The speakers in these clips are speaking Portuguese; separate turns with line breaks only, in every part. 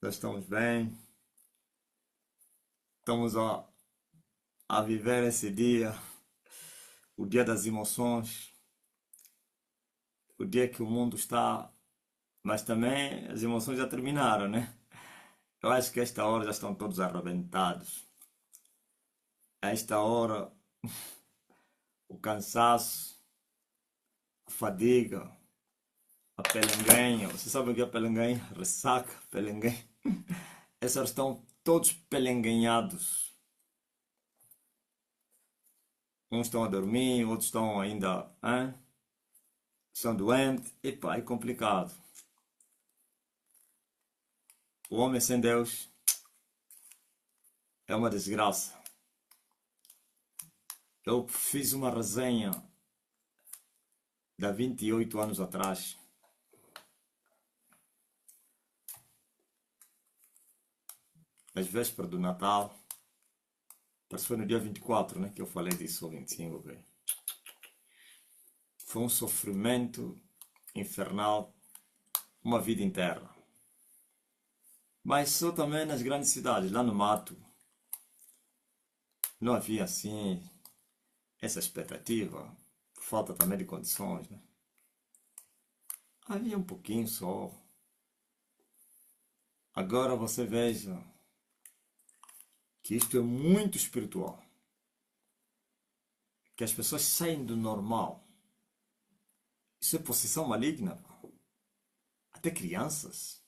Já estamos bem, estamos a viver esse dia, o dia das emoções, o dia que o mundo está, mas também as emoções já terminaram, né? Eu acho que a esta hora já estão todos arrebentados. A esta hora, o cansaço, a fadiga, a pelenguenha. Você sabe o que é pelenguenha? Ressaca, pelenguenha. Essas horas estão todos pelenguenhados. Uns estão a dormir, outros estão ainda, hein? São doentes. Epá, é complicado. O homem sem Deus é uma desgraça. Eu fiz uma resenha de há 28 anos atrás. Às vésperas do Natal. Parece que foi no dia 24, né? Que eu falei disso, ou 25, velho. Foi um sofrimento infernal, uma vida inteira. Mas só também nas grandes cidades, lá no mato, não havia assim essa expectativa, por falta também de condições, né? Havia um pouquinho só. Agora você veja que isto é muito espiritual. Que as pessoas saem do normal. Isso é possessão maligna. Até crianças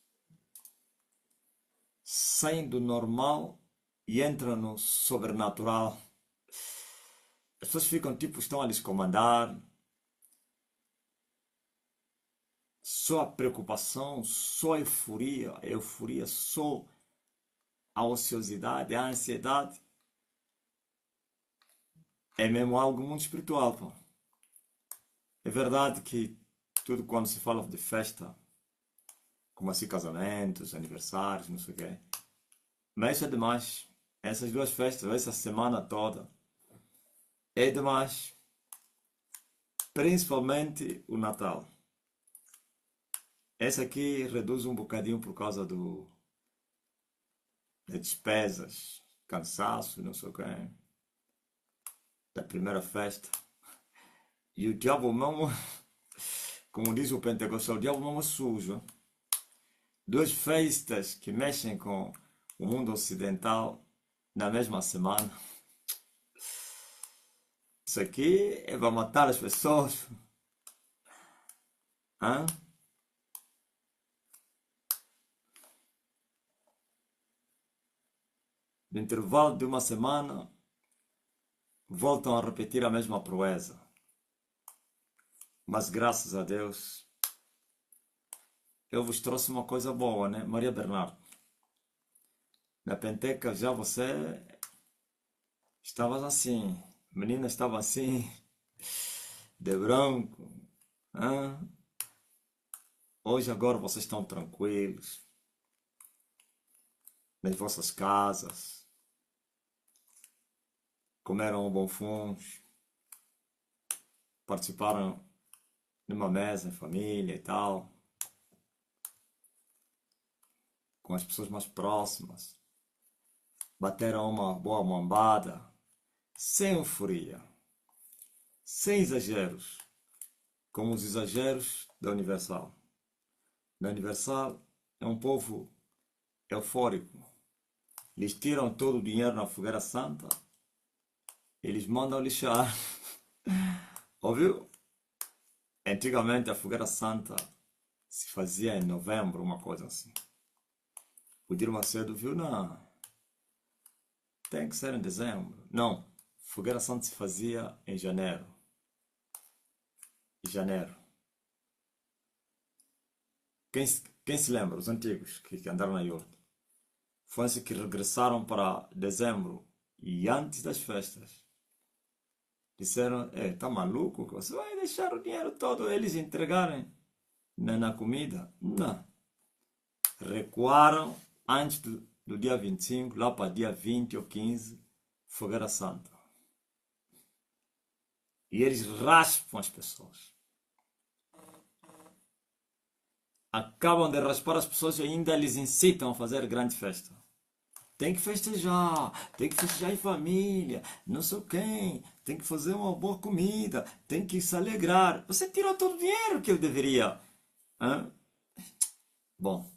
saem do normal e entram no sobrenatural. As pessoas ficam tipo, estão a lhes comandar. Só a preocupação, só a euforia, só a ociosidade, a ansiedade. É mesmo algo muito espiritual, pô. É verdade que tudo quando se fala de festa, como assim casamentos, aniversários, não sei o quê. Mas isso é demais. Essas duas festas, essa semana toda, é demais. Principalmente o Natal. Essa aqui reduz um bocadinho por causa das despesas, cansaço, não sei o quê, da primeira festa. E o diabo mesmo, como diz o pentecostal, o diabo mesmo é sujo. Duas festas que mexem com o mundo ocidental na mesma semana. Isso aqui é para matar as pessoas. Hã? No intervalo de uma semana, voltam a repetir a mesma proeza. Mas graças a Deus, eu vos trouxe uma coisa boa, né? Maria Bernardo, na Penteca já você estava assim, menina estava assim, de branco. Hã? Hoje agora vocês estão tranquilos, nas vossas casas, comeram um bom funcho, participaram de uma mesa em família e tal, com as pessoas mais próximas, bateram uma boa mambada, sem euforia, sem exageros, como os exageros da Universal. Na Universal é um povo eufórico. Eles tiram todo o dinheiro na fogueira santa, eles mandam lixar. Ouviu? Antigamente a fogueira santa se fazia em novembro, uma coisa assim. O Dir Macedo viu, não, tem que ser em dezembro. Não, fogueira santa se fazia em janeiro. Em janeiro. Quem se lembra, os antigos que andaram na York? Foi assim que regressaram para dezembro e antes das festas. Disseram, tá maluco? Você vai deixar o dinheiro todo eles entregarem na comida? Não. Recuaram antes do dia 25, lá para dia 20 ou 15, fogueira santa. E eles raspam as pessoas. acabam de raspar as pessoas e ainda lhes incitam a fazer grande festa. Tem que festejar em família, não sei quem, tem que fazer uma boa comida, tem que se alegrar. Você tirou todo o dinheiro que eu deveria. Hã? Bom,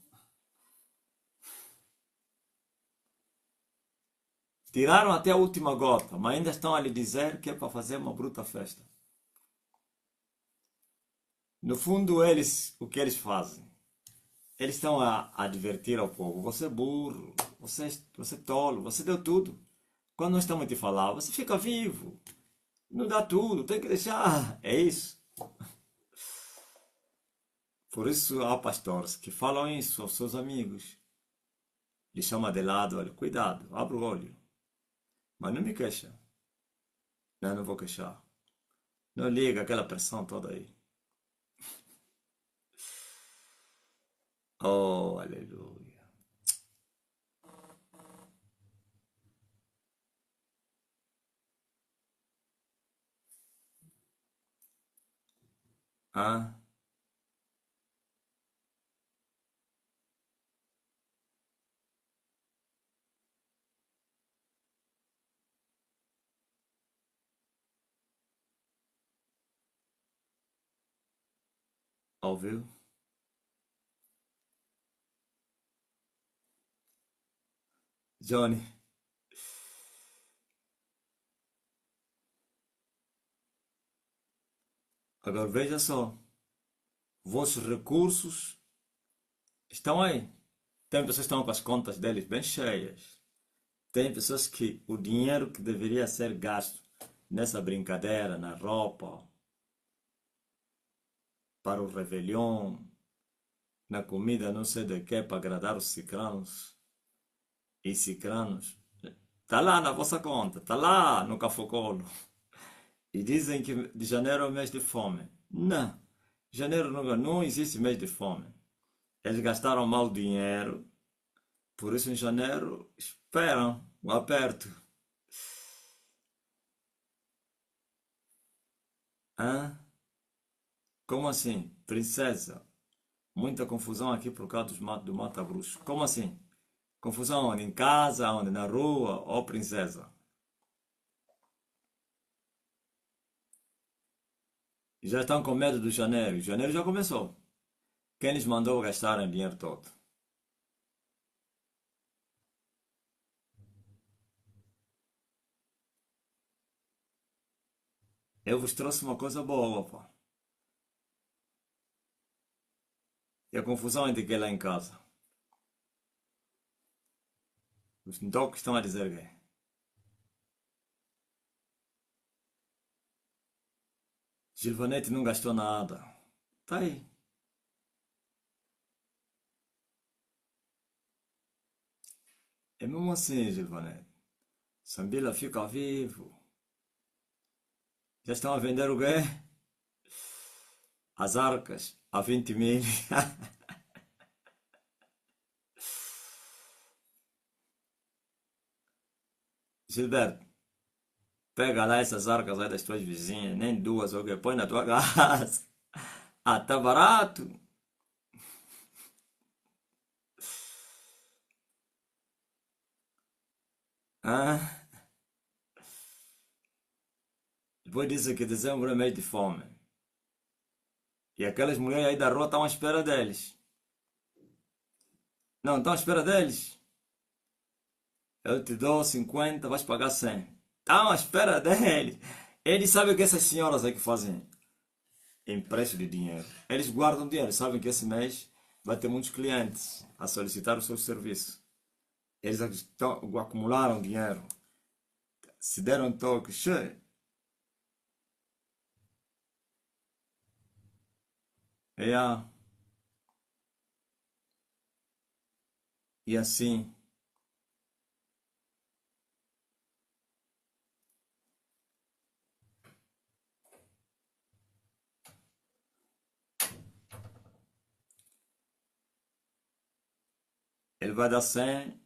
tiraram até a última gota, mas ainda estão a lhe dizer que é para fazer uma bruta festa. No fundo, o que eles fazem? Eles estão a advertir ao povo: você é burro, você é tolo, você deu tudo. Quando nós estamos a te falar, você fica vivo, não dá tudo, tem que deixar. É isso. Por isso há pastores que falam isso aos seus amigos. Lhe chama de lado: olha, cuidado, abre o olho. Mas não me queixa. Não, não vou queixar. Não liga aquela pressão toda aí. Oh, aleluia. Ah, ouviu? Johnny, agora veja só. Vossos recursos estão aí. Tem pessoas que estão com as contas deles bem cheias. Tem pessoas que o dinheiro que deveria ser gasto nessa brincadeira, na roupa, para o Réveillon, na comida não sei de quê, para agradar os cicranos e cicranos, está lá na vossa conta, está lá no cafocolo. E dizem que de janeiro é o mês de fome. Não, janeiro não existe mês de fome. Eles gastaram mal o dinheiro, por isso em janeiro esperam o aperto. Hã? Como assim? Princesa? Muita confusão aqui por causa do Mata Bruxo. Como assim? Confusão onde? Em casa, onde? Na rua? Ó princesa? Já estão com medo do janeiro. Janeiro já começou. Quem lhes mandou gastar o dinheiro todo? Eu vos trouxe uma coisa boa, pá. E a confusão entre quem lá em casa? Os ndocos estão a dizer que Gilvanete não gastou nada. Tá aí. É mesmo assim, Gilvanete. Sambila fica vivo. Já estão a vender o quê? As arcas a 20 mil. Gilberto, pega lá essas arcas aí das tuas vizinhas, nem duas, ok? Põe na tua casa. Ah, tá barato? Ah, depois disse que dezembro é mês de fome. E aquelas mulheres aí da rua estão à espera deles. Não, estão à espera deles. Eu te dou 50, vais pagar 100. Estão à espera deles. Eles sabem que essas senhoras aí que fazem empréstimo de dinheiro. Eles guardam dinheiro, sabem que esse mês vai ter muitos clientes a solicitar o seu serviço. Eles acumularam dinheiro. Se deram toque, che, é e assim, ele vai dar 100.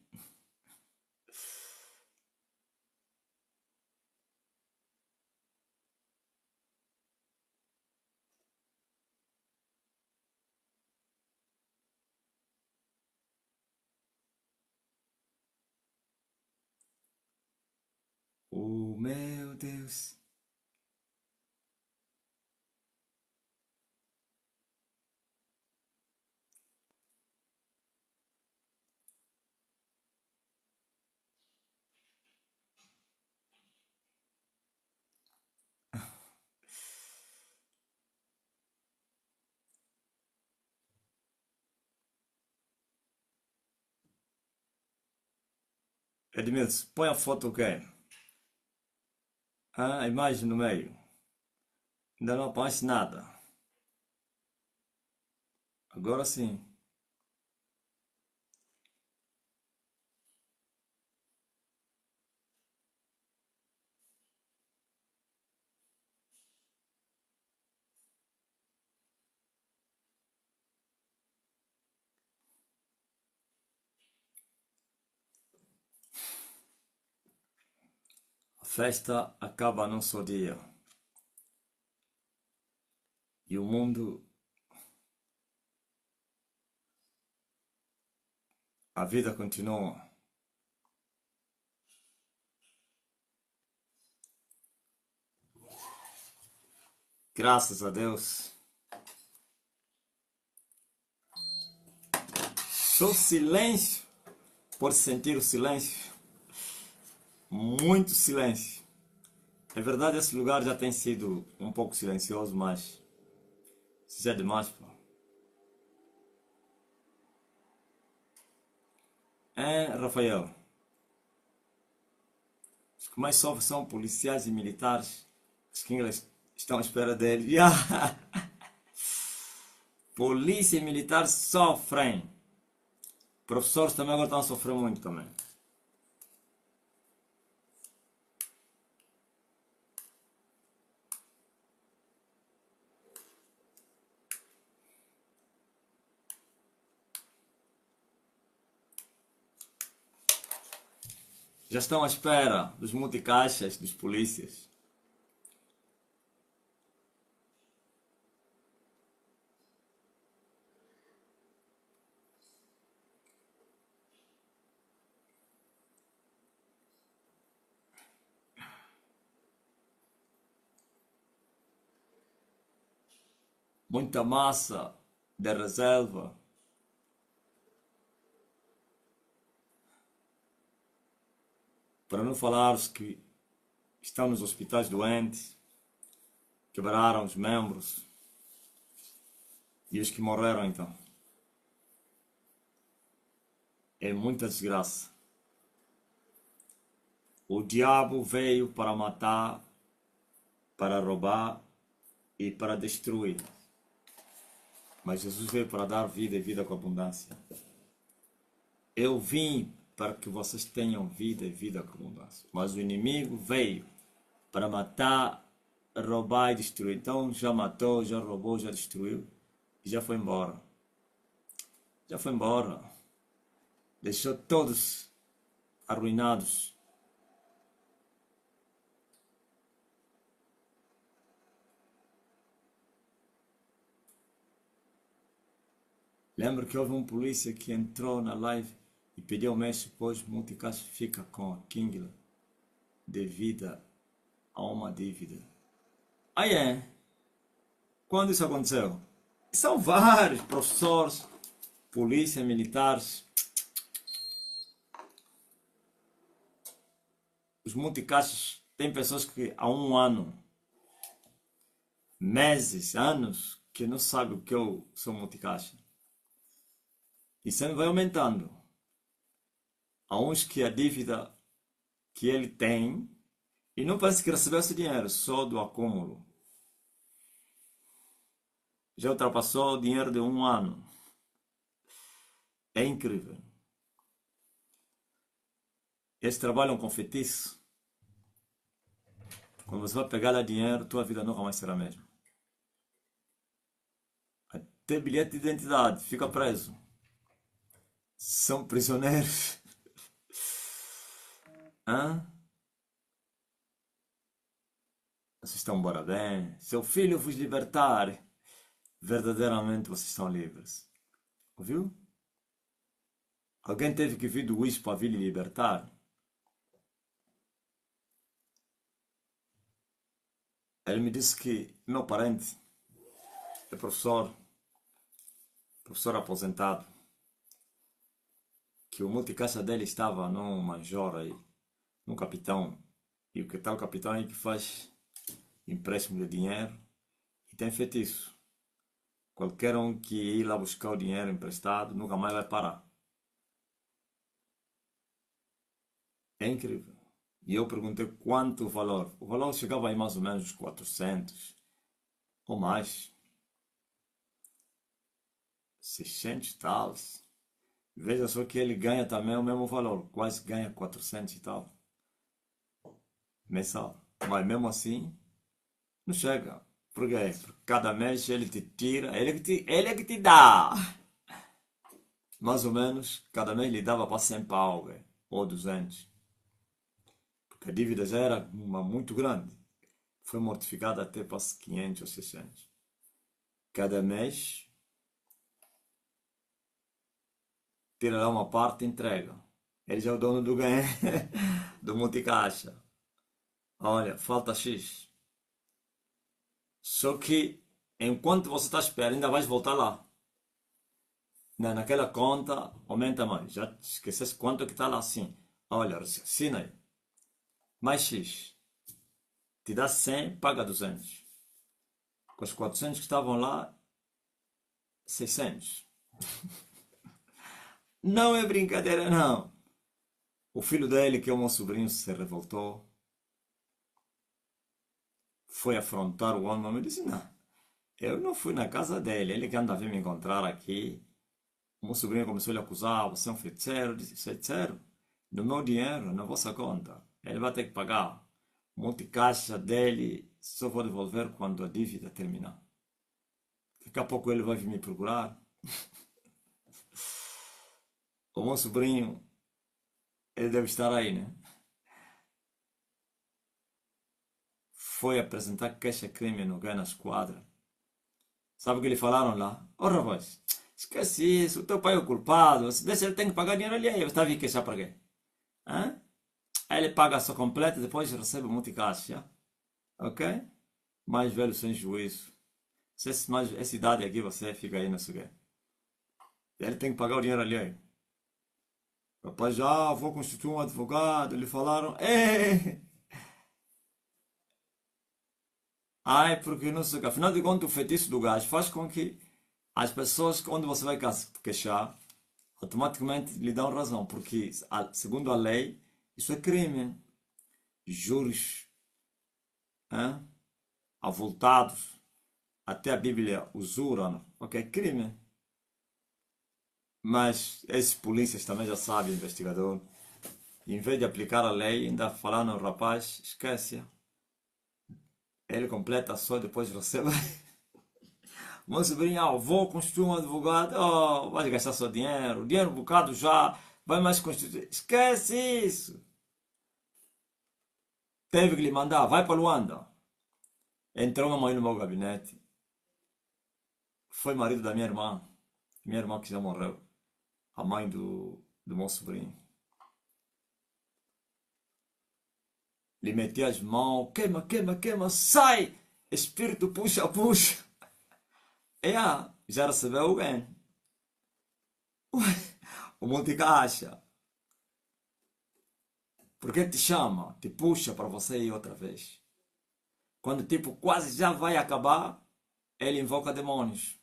Oh meu Deus. Edmilson, põe a foto o quê? Ah, a imagem no meio. Ainda não aparece nada. Agora sim. A festa acaba num só dia. E o mundo, a vida continua. Graças a Deus. Só silêncio. Pode sentir o silêncio. Muito silêncio. É verdade, esse lugar já tem sido um pouco silencioso, mas isso já é demais, pô. É, Rafael. Os que mais sofrem são policiais e militares. Os que eles estão à espera dele. Yeah. Polícia e militares sofrem. Professores também agora estão a sofrer muito também. Já estão à espera dos multicaixas, dos polícias. Muita massa de reserva. Para não falar os que estão nos hospitais doentes, quebraram os membros e os que morreram então. É muita desgraça. O diabo veio para matar, para roubar e para destruir. Mas Jesus veio para dar vida e vida com abundância. Eu vim para que vocês tenham vida e vida com abundância. Mas o inimigo veio para matar, roubar e destruir. Então já matou, já roubou, já destruiu e já foi embora. Já foi embora. Deixou todos arruinados. Lembro que houve um polícia que entrou na live e pediu ao mestre, depois Multicast fica com a Kingler devido a uma dívida. Ah, é? Quando isso aconteceu? São vários professores, polícia, militares. Os multicaixas tem pessoas que há um ano, meses, anos, que não sabem o que eu sou multicaixa. E sempre vai aumentando. Há uns que a dívida que ele tem, e não parece que recebeu esse dinheiro, só do acúmulo. Já ultrapassou o dinheiro de um ano. É incrível. Eles trabalham com feitiço. Quando você vai pegar lá dinheiro, tua vida nunca mais será a mesma. Até bilhete de identidade, fica preso. São prisioneiros. Hã? Vocês estão embora bem. Seu filho vos libertar. Verdadeiramente vocês estão livres. Ouviu? Alguém teve que vir do Wish para vir lhe libertar. Ele me disse que meu parente é professor aposentado, que o multicaixa dele estava num major aí, num capitão, e o que tal capitão aí que faz empréstimo de dinheiro e tem feito isso. Qualquer um que ir lá buscar o dinheiro emprestado nunca mais vai parar. É incrível. E eu perguntei quanto o valor. O valor chegava aí mais ou menos uns 400 ou mais. 600 tal. Veja só que ele ganha também o mesmo valor. Quase ganha 400 e tal. Mensal. Mas mesmo assim, não chega. Por quê? Porque cada mês ele te tira. Ele é que te dá. Mais ou menos, cada mês lhe dava para 100 pau, velho, ou 200. Porque a dívida já era uma muito grande. Foi mortificada até para 500 ou 600. Cada mês, tira lá uma parte e entrega. Ele já é o dono do ganho, do multicaixa. Olha, falta X. Só que, enquanto você está esperando, ainda vais voltar lá. Naquela conta, aumenta mais. Já esqueceste quanto que está lá assim. Olha, assina aí. Mais X. Te dá 100, paga 200. Com os 400 que estavam lá, 600. Não é brincadeira, não. O filho dele, que é o meu sobrinho, se revoltou. Foi afrontar o homem e disse, não, eu não fui na casa dele. Ele que anda a vir me encontrar aqui. O meu sobrinho começou a lhe acusar, você é um feiticeiro. Eu disse, feiticeiro? No meu dinheiro, na vossa conta. Ele vai ter que pagar. O multicaixa dele só vou devolver quando a dívida terminar. Daqui a pouco ele vai vir me procurar. O meu sobrinho, ele deve estar aí, né? Foi apresentar queixa-crime no Gana Esquadra. Sabe o que lhe falaram lá? Ô rapaz, esquece isso, o teu pai é o culpado, se deixa ele tem que pagar dinheiro ali, aí você está a vir queixar para quê? Hã? Aí ele paga só completa, depois recebe um multicaixa, ok? Mais velho sem juízo. Se essa idade aqui você fica aí, não sei o quê. Ele tem que pagar o dinheiro ali, aí. Rapaz, já vou constituir um advogado, lhe falaram, ai, porque não sei o que. Afinal de contas, o feitiço do gás faz com que as pessoas, quando você vai queixar, automaticamente lhe dão razão, porque, segundo a lei, isso é crime. Juros, hein, avultados, até a Bíblia usura, ok, é crime. Mas esses polícias também já sabem, investigador, em vez de aplicar a lei, ainda falaram ao rapaz, esquece, ele completa só depois você vai. Meu sobrinho, vou constituir um advogado, vai gastar seu dinheiro, dinheiro um bocado já, vai mais constituir. Esquece isso. Teve que lhe mandar, vai para Luanda. Entrou uma mãe no meu gabinete. Foi marido da minha irmã que já morreu, a mãe do meu sobrinho. Lhe meti as mãos, queima, queima, queima, sai! Espírito puxa, puxa. Já recebeu alguém. O Monte Caixa. Porque te chama, te puxa para você ir outra vez. Quando tipo quase já vai acabar, ele invoca demônios.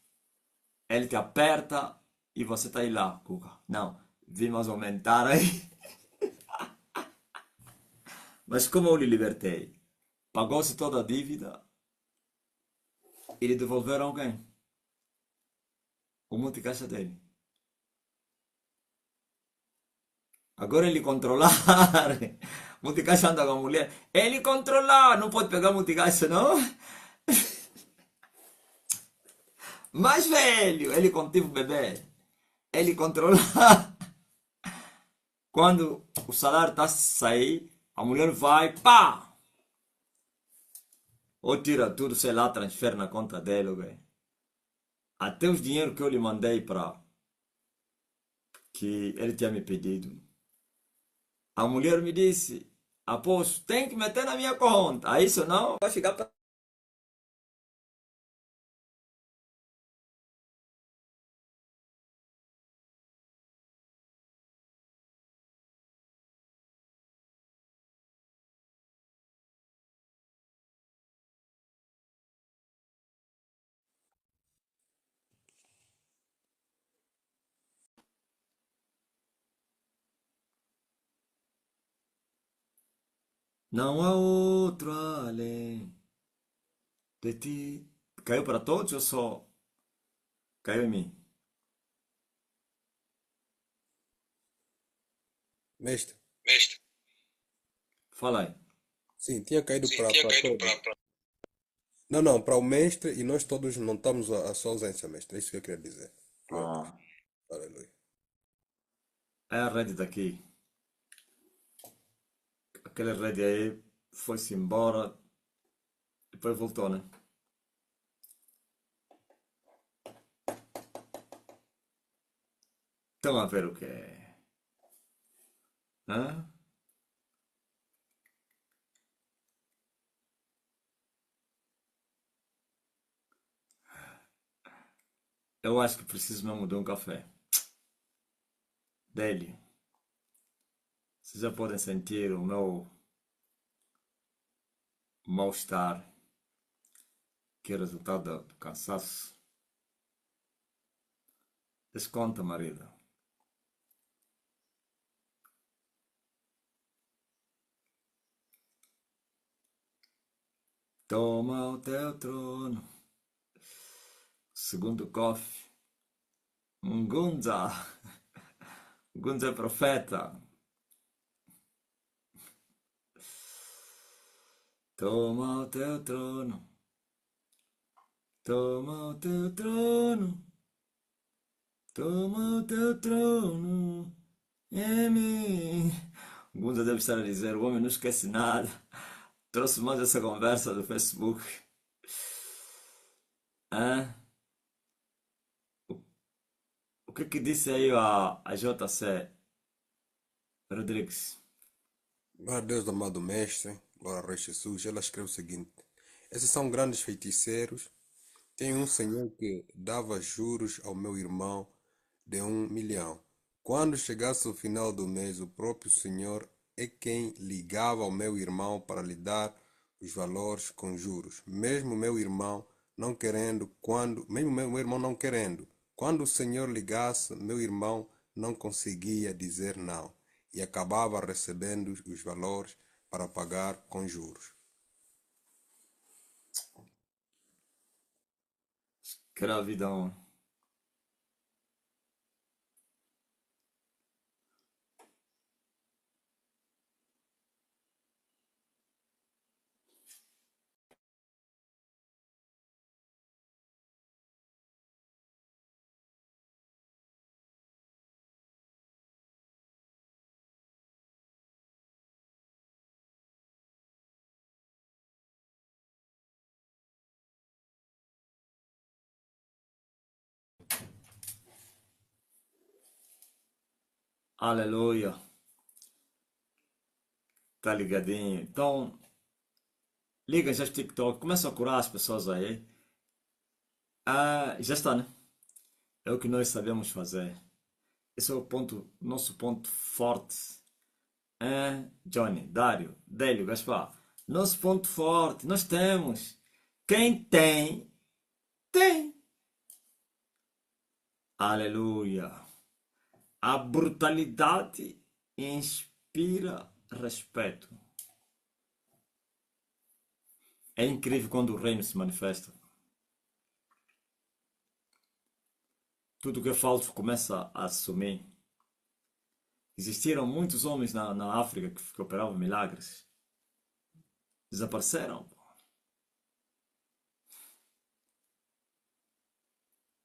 Ele te aperta e você está aí lá, Cuca. Não, vimos aumentar aí. Mas como eu lhe libertei? Pagou-se toda a dívida e lhe devolveram alguém. O multicaixa dele. Agora ele controlar. Multicaixa anda com a mulher. Ele controlar. Não pode pegar multicaixa, não? Mais velho. Ele contigo o bebê. Ele controlar. Quando o salário está a sair, a mulher vai, pá! Ou tira tudo, sei lá, transfere na conta dele, velho. Até os dinheiros que eu lhe mandei para que ele tinha me pedido. A mulher me disse, aposto, tem que meter na minha conta. Aí isso não vai ficar para Não há outro além de ti. Caiu para todos ou só caiu em mim?
Mestre,
Fala aí.
sim, tinha caído para todos. Não, não, para o mestre e nós todos notamos a sua ausência, mestre. É isso que eu queria dizer. Pronto.
Ah,
Aleluia.
é a rede daqui. Aquela rede aí foi-se embora, depois voltou, né? Estão a ver o que é. Hã? Eu acho que preciso mesmo de um café. Dele. Vocês já podem sentir o meu mal-estar, que é resultado do cansaço. Desconta, marido. Toma o teu trono. Segundo Kofi. Ngunza. Ngunza é profeta. Toma o teu trono. Toma o teu trono. Toma o teu trono em mim. Ngunza deve estar a dizer: o homem não esquece nada. Trouxe mais essa conversa do Facebook. Hã? O que que disse aí a JC Rodrigues?
Ah, Deus amado mestre, glória ao Rei Jesus, ela escreve o seguinte: esses são grandes feiticeiros. Tem um senhor que dava juros ao meu irmão de 1 milhão. Quando chegasse o final do mês, o próprio senhor é quem ligava ao meu irmão para lhe dar os valores com juros. Mesmo meu irmão não querendo, mesmo meu irmão não querendo, quando o senhor ligasse, meu irmão não conseguia dizer não e acabava recebendo os valores para pagar com juros.
Escravidão. Aleluia. Tá ligadinho. Então, liga já o TikTok. Começa a curar as pessoas aí. Ah, já está, né? É o que nós sabemos fazer. Esse é o ponto, nosso ponto forte. Johnny, Dário, Délio, Gaspar. Nosso ponto forte. Nós temos. Quem tem, tem. Aleluia. A brutalidade inspira respeito. É incrível quando o reino se manifesta. Tudo que é falso começa a assumir. Existiram muitos homens na África que operavam milagres. Desapareceram.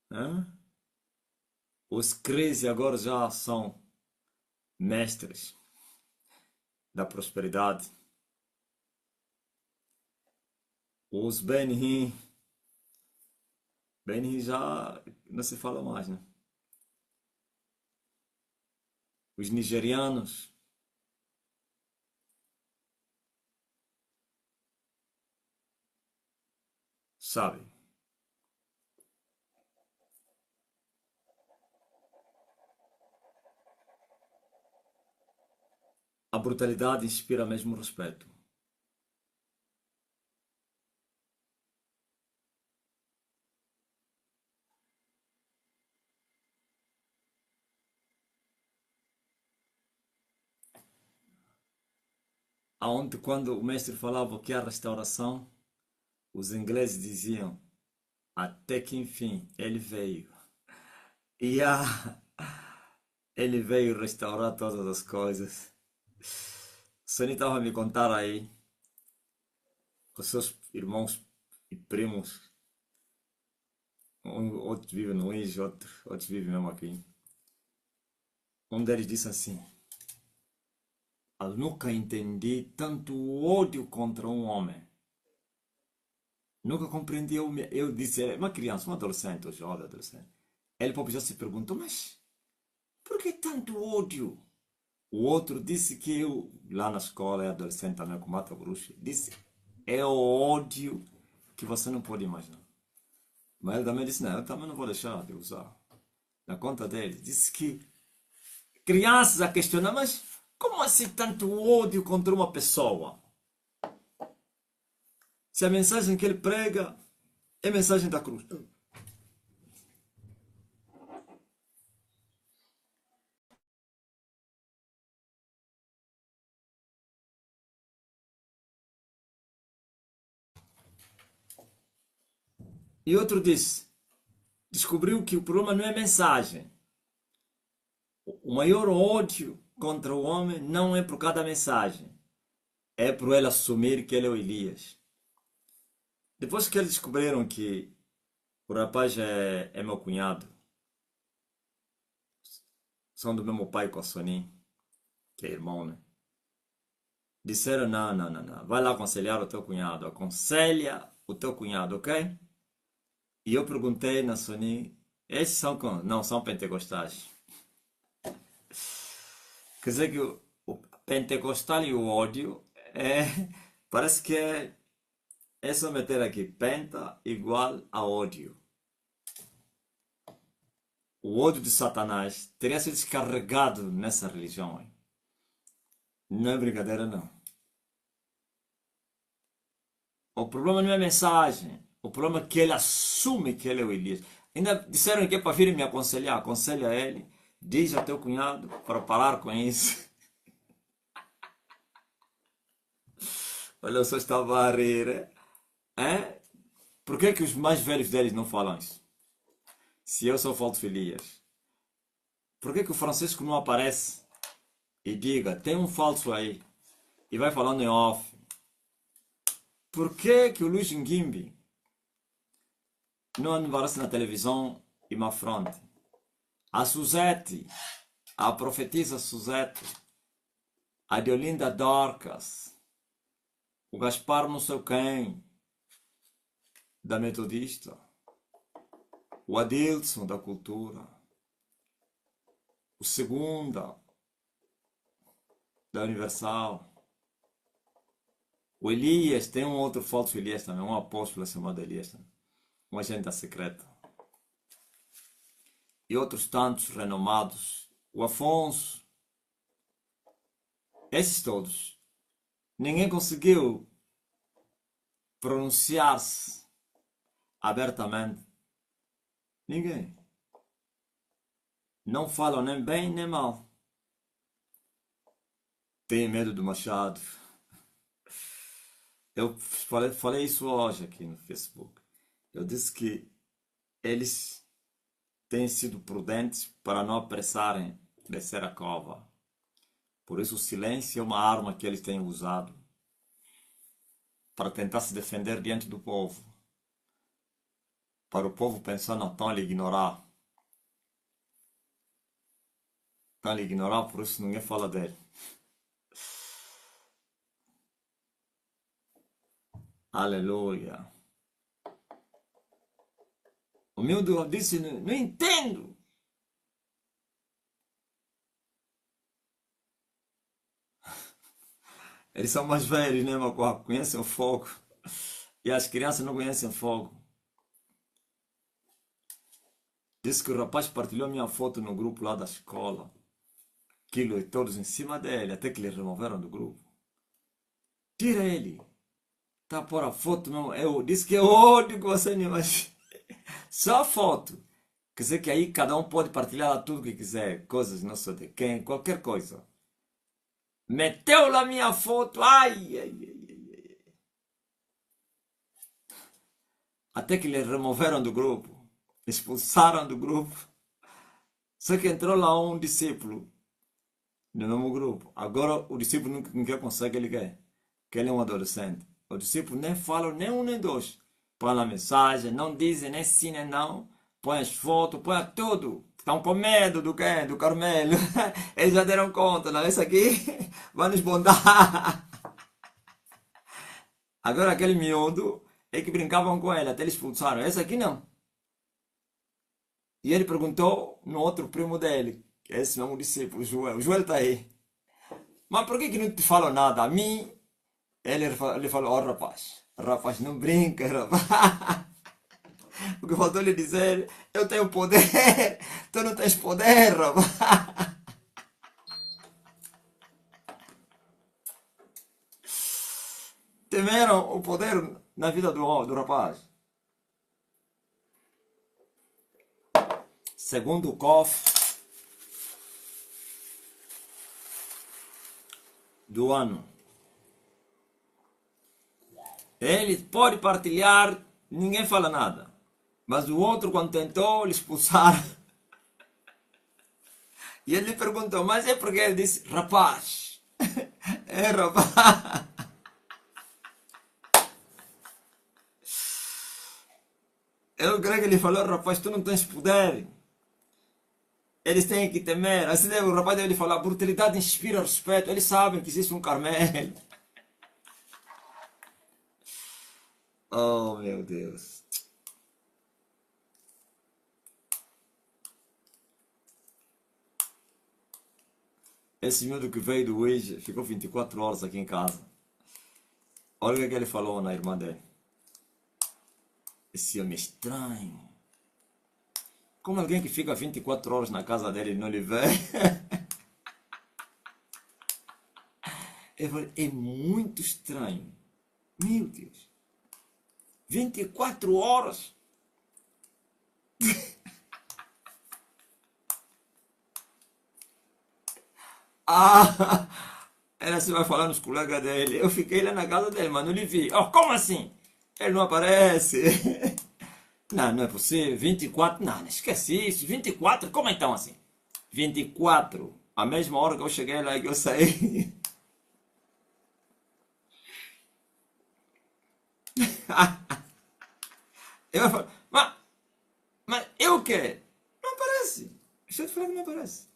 Hã? Os crazy agora já são mestres da prosperidade. Os Benin já não se fala mais, né? Os nigerianos, sabe? A brutalidade inspira mesmo respeito. Aonde quando o mestre falava que a restauração, os ingleses diziam, até que enfim ele veio. E ele veio restaurar todas as coisas. O Sony estava a me contar aí, os seus irmãos e primos, outros vivem no Índio, outros vivem mesmo aqui. Um deles disse assim, eu nunca entendi tanto ódio contra um homem. Nunca compreendi, eu disse, uma criança, um adolescente, ou jovem adolescente. Ele próprio já se perguntou, mas por que tanto ódio? O outro disse que eu, lá na escola, é adolescente também, com mata bruxa, disse, é o ódio que você não pode imaginar. Mas ele também disse, não, eu também não vou deixar de usar. Na conta dele, disse que crianças a questionar, mas como assim tanto ódio contra uma pessoa? Se a mensagem que ele prega é a mensagem da cruz. E outro disse, descobriu que o problema não é mensagem. O maior ódio contra o homem não é por causa da mensagem, é por ele assumir que ele é o Elias. Depois que eles descobriram que o rapaz é meu cunhado, são do mesmo pai com a Sonin, que é irmão, né? Disseram, não, vai lá aconselhar o teu cunhado, aconselha o teu cunhado, ok? E eu perguntei na Sonin, esses são, não, são pentecostais. Quer dizer que o pentecostal e o ódio parece que é só meter aqui, penta igual a ódio. O ódio de Satanás teria sido descarregado nessa religião. Hein? Não é brincadeira, não. O problema não é a mensagem. O problema é que ele assume que ele é o Elias. Ainda disseram que é para vir me aconselhar. Aconselha ele. Diz ao teu cunhado para parar com isso. Olha, eu só estava a rir. É? Por que os mais velhos deles não falam isso? Se eu sou falso de Elias. Por que o Francisco não aparece e diga, tem um falso aí? E vai falando em off. Por que o Luiz Nguimbi não aparece na televisão e me afronte? A Suzete, a profetisa Suzete, a Deolinda Dorcas, o Gaspar não sei quem, da Metodista, o Adilson da Cultura, o Segunda, da Universal, o Elias, tem um outro falso Elias também, um apóstolo chamado Elias também, um agente secreto. E outros tantos renomados, o Afonso, esses todos, ninguém conseguiu pronunciar-se abertamente. Ninguém. Não falam nem bem nem mal. Tem medo do Machado. Eu falei isso hoje aqui no Facebook. Eu disse que eles têm sido prudentes para não apressarem descer a cova. Por isso o silêncio é uma arma que eles têm usado para tentar se defender diante do povo. Para o povo pensar, não, estão a lhe ignorar. Estão a lhe ignorar, por isso ninguém fala dele. Aleluia. O meu Deus disse, não entendo. Eles são mais velhos, né, Macoa? Conhecem o fogo. E as crianças não conhecem fogo. Disse que o rapaz partilhou minha foto no grupo lá da escola. Aquilo e todos em cima dele, até que eles removeram do grupo. Tira ele. Tá por a foto mesmo. Eu disse que é ódio que você não imagina. Só a foto. Quer dizer que aí cada um pode partilhar lá tudo que quiser. Coisas, não sei de quem, qualquer coisa. meteu lá minha foto, ai, ai, ai. Até que lhe removeram do grupo, expulsaram do grupo. Só que entrou lá um discípulo no mesmo grupo. Agora o discípulo não quer consegue, ele quer. Que ele é um adolescente. O discípulo nem fala nem um nem dois. Põe a mensagem, não dizem nem sim nem não. Põe as fotos, põe tudo. Estão com medo do quê? Do Carmelo. Eles já deram conta, não? Esse aqui vai nos bondar. Agora aquele miúdo é que brincavam com ele, até eles expulsaram. Esse aqui não. E ele perguntou no outro primo dele, que é esse mesmo discípulo, Joel. O Joel está aí. Mas por que não te falam nada? A mim, ele falou, oh rapaz, não brinca, rapaz. O que faltou lhe dizer, eu tenho poder, tu não tens poder, rapaz. Temeram o poder na vida do rapaz. Segundo o COF do ano, ele pode partilhar, ninguém fala nada. Mas o outro, quando tentou, lhe expulsaram. E ele lhe perguntou, mas é porque ele disse, rapaz. É rapaz. Eu creio que ele falou, rapaz, tu não tens poder. Eles têm que temer. Assim o rapaz deve falar, brutalidade inspira respeito. Eles sabem que existe um Carmelo. Oh, meu Deus. Esse miúdo que veio do Ouija ficou 24 horas aqui em casa. Olha o que ele falou na irmã dele. Esse homem é estranho. Como alguém que fica 24 horas na casa dele e não lhe vê? Eu falei, é muito estranho. Meu Deus. 24 horas. Ah, ela se vai falar nos colegas dele. Eu fiquei lá na casa dele, mas não lhe vi. Oh, como assim? Ele não aparece. Não, não é possível. 24, não, esqueci isso. 24, como então assim? 24, a mesma hora que eu cheguei lá e que eu saí. Eu falo, mas eu o quê? Não aparece. Deixa eu te falar que não aparece.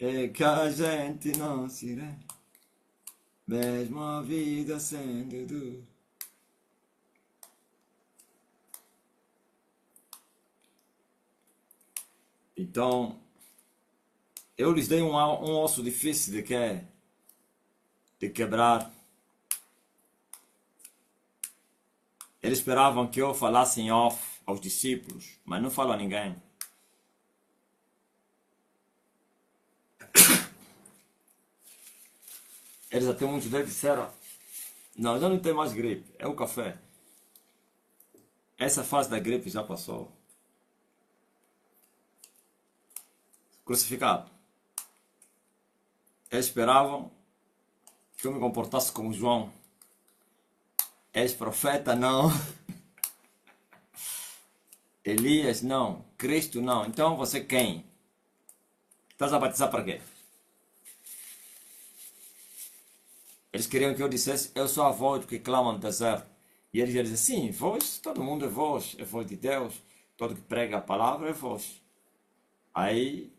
É que a gente não se vê, mesmo a vida sendo dura. Então, eu lhes dei um osso difícil de quebrar. Eles esperavam que eu falasse em off aos discípulos, mas não falo a ninguém. Eles até muitos deles disseram, não, já não tem mais gripe, é o café. Essa fase da gripe já passou. Crucificado. Eles esperavam que eu me comportasse como João. És profeta? Não. Elias? Não. Cristo? Não. Então você quem? Estás a batizar para quê? Eles queriam que eu dissesse, eu sou a voz que clama no deserto. E eles iam dizer, sim, voz, todo mundo é voz de Deus. Todo que prega a palavra é voz. Aí,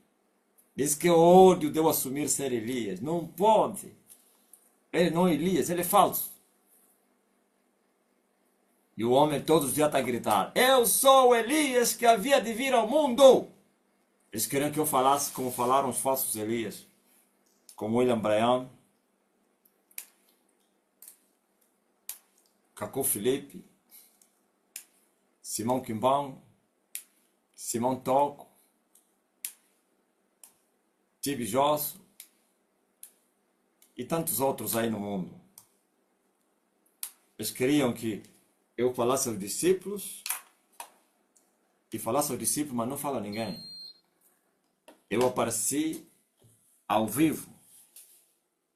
diz que o ódio de eu assumir ser Elias. Não pode. Ele não é Elias, ele é falso. E o homem todos os dias está a gritar, eu sou Elias que havia de vir ao mundo. Eles queriam que eu falasse como falaram os falsos Elias. Como William Branham, Cacô Felipe, Simão Quimbão, Simão Toco, Tibi Josso e tantos outros aí no mundo. Eles queriam que eu falasse aos discípulos e falasse aos discípulos, mas não fala a ninguém. Eu apareci ao vivo.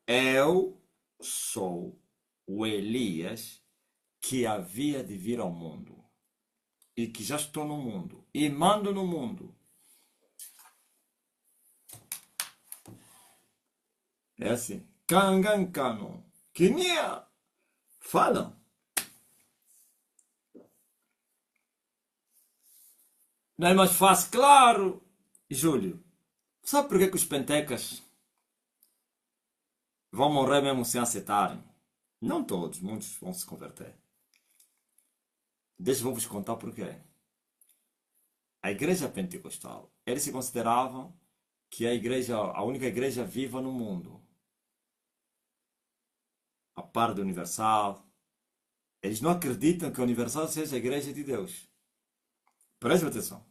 Eu sou o Elias que havia de vir ao mundo e que já estou no mundo e mando no mundo. É assim. Kangankano. Kinia. Falam. Não é mais fácil? Claro. Júlio, sabe por que os pentecas vão morrer mesmo sem aceitarem? Não todos, muitos vão se converter. Deixa eu vos contar porquê. A igreja pentecostal, eles se consideravam que a única igreja viva no mundo. A par da Universal. Eles não acreditam que a Universal seja a igreja de Deus. Preste atenção.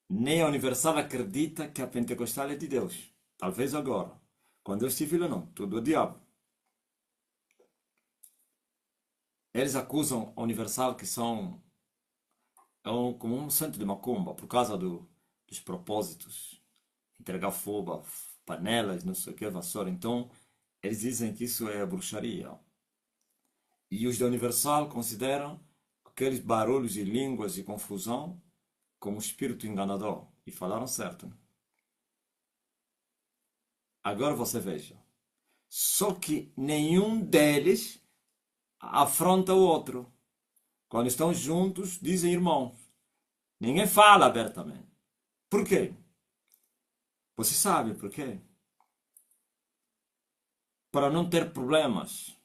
Nem a Universal acredita que a Pentecostal é de Deus. Talvez agora. Quando eu estive lá, não. Tudo é diabo. Eles acusam a Universal que são como um centro de macumba por causa dos propósitos. Entregar fogo, panelas, não sei o que, vassoura. Então, eles dizem que isso é bruxaria. E os da Universal consideram aqueles barulhos e línguas e confusão como espírito enganador. E falaram certo. Agora você veja. Só que nenhum deles afronta o outro. Quando estão juntos, dizem irmãos. Ninguém fala abertamente. Por quê? Você sabe por quê? Para não ter problemas.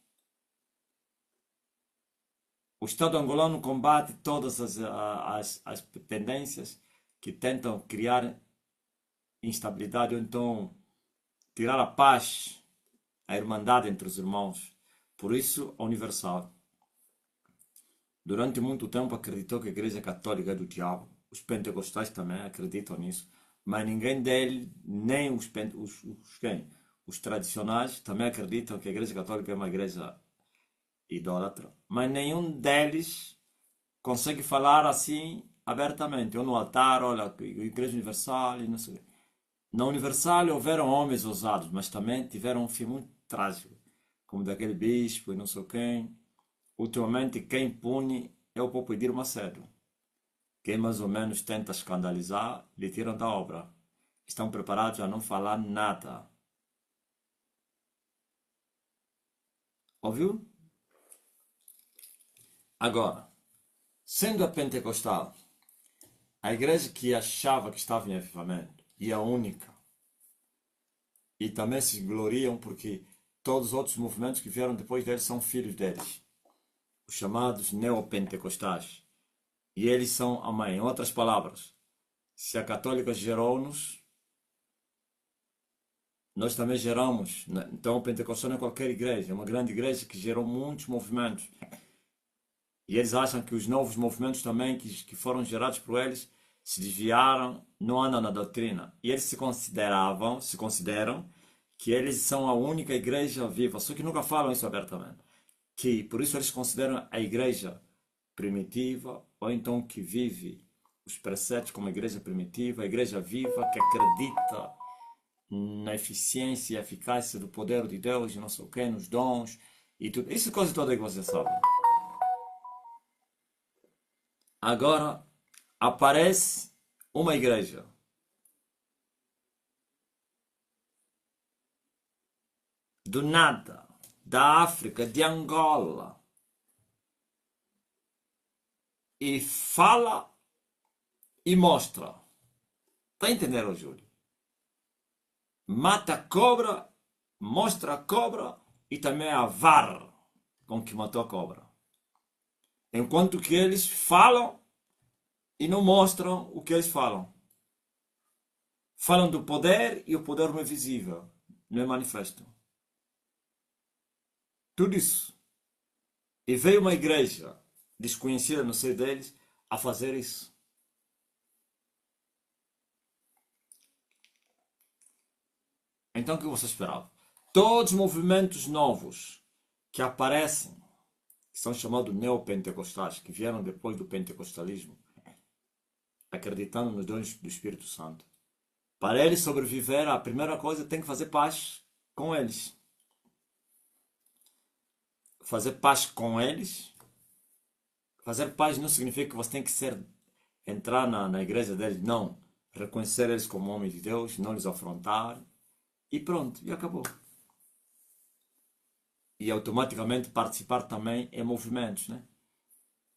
O Estado angolano combate todas as tendências que tentam criar instabilidade ou então tirar a paz, a irmandade entre os irmãos. Por isso, a Universal, durante muito tempo, acreditou que a Igreja Católica é do diabo. Os pentecostais também acreditam nisso. Mas ninguém dele, nem os tradicionais, também acreditam que a Igreja Católica é uma igreja idólatra. Mas nenhum deles consegue falar assim abertamente. Ou no altar, olha, a Igreja Universal e não sei. Na Universal houveram homens ousados, mas também tiveram um fim muito trágico, como daquele bispo e não sei quem. Ultimamente, quem pune é o Popo Edir Macedo. Quem mais ou menos tenta escandalizar, lhe tiram da obra. Estão preparados a não falar nada. Ouviu? Agora, sendo a pentecostal a igreja que achava que estava em avivamento, e a única, e também se gloriam porque todos os outros movimentos que vieram depois deles são filhos deles, os chamados neopentecostais. E eles são a mãe. Em outras palavras, se a católica gerou-nos, nós também geramos. Então o pentecostal não é qualquer igreja, é uma grande igreja que gerou muitos movimentos. E eles acham que os novos movimentos também que foram gerados por eles se desviaram, não andam na doutrina. E eles se consideram que eles são a única igreja viva, só que nunca falam isso abertamente. Que por isso eles consideram a igreja primitiva, ou então que vive os preceitos como a igreja primitiva, a igreja viva, que acredita na eficiência e eficácia do poder de Deus e não sei o que, nos dons e tudo. Isso é coisa toda que você sabe. Agora aparece uma igreja do nada, da África, de Angola, e fala e mostra. Está a entender, Júlio? Mata a cobra, mostra a cobra e também a vara com que matou a cobra. Enquanto que eles falam e não mostram o que eles falam. Falam do poder e o poder não é visível, não é manifesto. Tudo isso. E veio uma igreja desconhecida no seio deles a fazer isso. Então o que você esperava? Todos os movimentos novos que aparecem, que são chamados neopentecostais, que vieram depois do pentecostalismo, acreditando nos dons do Espírito Santo, Para eles sobreviver, a primeira coisa tem que fazer paz com eles. Fazer paz com eles. Fazer paz não significa que você tem que entrar na igreja deles. Não. Reconhecer eles como homens de Deus, não lhes afrontar. E pronto, e acabou. E automaticamente participar também em movimentos, né?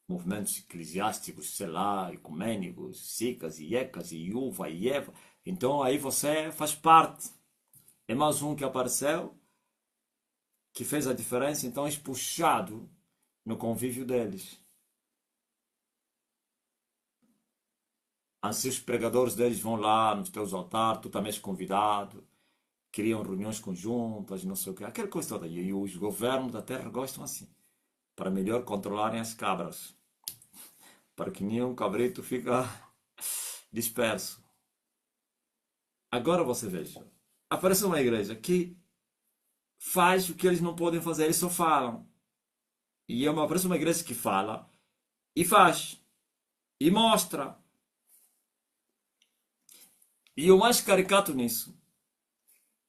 Movimentos eclesiásticos, sei lá, ecumênicos, sicas, iecas, iuva, ieva. Então aí você faz parte. É mais um que apareceu, que fez a diferença, então és puxado no convívio deles. Assim os pregadores deles vão lá nos teus altares, tu também és convidado, criam reuniões conjuntas, não sei o quê, aquela coisa toda. E os governos da terra gostam assim, para melhor controlarem as cabras, para que nenhum cabrito fica disperso. Agora você veja, aparece uma igreja que faz o que eles não podem fazer, eles só falam. E aparece uma igreja que fala e faz, e mostra. E o mais caricato nisso,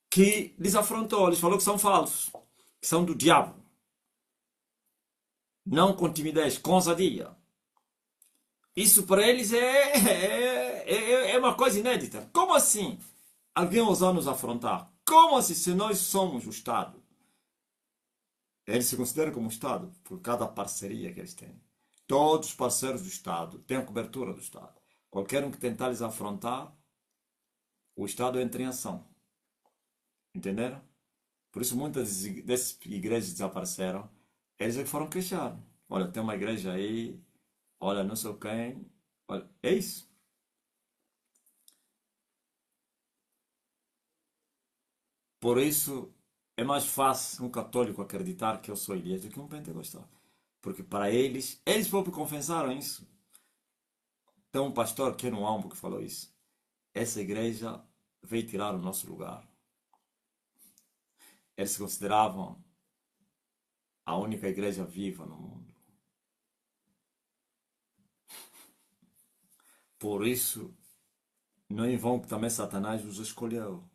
que desafrontou, eles falou que são falsos, que são do diabo. Não com timidez, com ousadia. Isso para eles é uma coisa inédita. Como assim? Alguém ousar nos afrontar? Como assim se nós somos o Estado? Eles se consideram como Estado por cada parceria que eles têm. Todos os parceiros do Estado têm a cobertura do Estado. Qualquer um que tentar lhes afrontar, o Estado entra em ação. Entenderam? Por isso muitas dessas igrejas desapareceram. Eles é que foram queixar. Olha, tem uma igreja aí, olha, não sei quem. Olha, é isso. Por isso é mais fácil um católico acreditar que eu sou Elias do que um pentecostal. Porque para eles próprios confessaram isso. Tem um pastor que é no Ambo que falou isso. Essa igreja veio tirar o nosso lugar. Eles se consideravam a única igreja viva no mundo. Por isso, não em vão que também Satanás os escolheu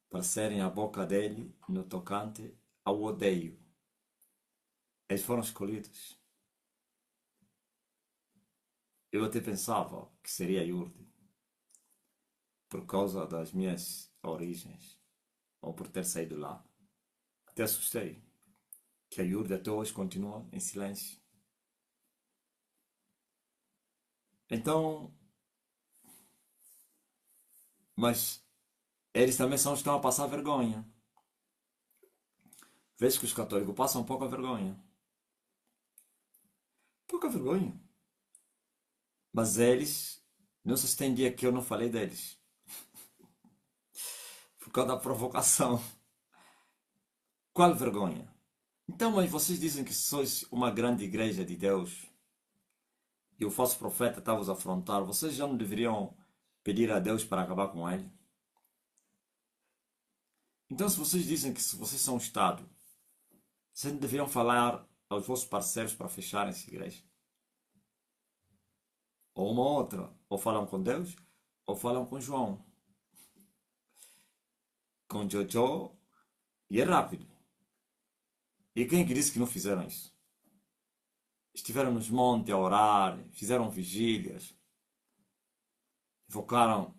para serem a boca dele no tocante ao odeio. Eles foram escolhidos. Eu até pensava que seria Yurde, por causa das minhas origens, ou por ter saído lá. Até assustei que a Yurde até hoje continua em silêncio. Então, mas eles também são os que estão a passar vergonha. Vês que os católicos passam pouca vergonha. Pouca vergonha. Mas eles, não se tem dia que eu não falei deles. Por causa da provocação. Qual vergonha? Então, mas vocês dizem que sois uma grande igreja de Deus e o falso profeta está vos a afrontar. Vocês já não deveriam pedir a Deus para acabar com ele? Então, se vocês dizem que se vocês são um Estado, vocês não deveriam falar aos vossos parceiros para fecharem essa igreja? Ou uma outra. Ou falam com Deus, ou falam com João. Com Jojo, e é rápido. E quem é que disse que não fizeram isso? Estiveram nos montes a orar, fizeram vigílias, invocaram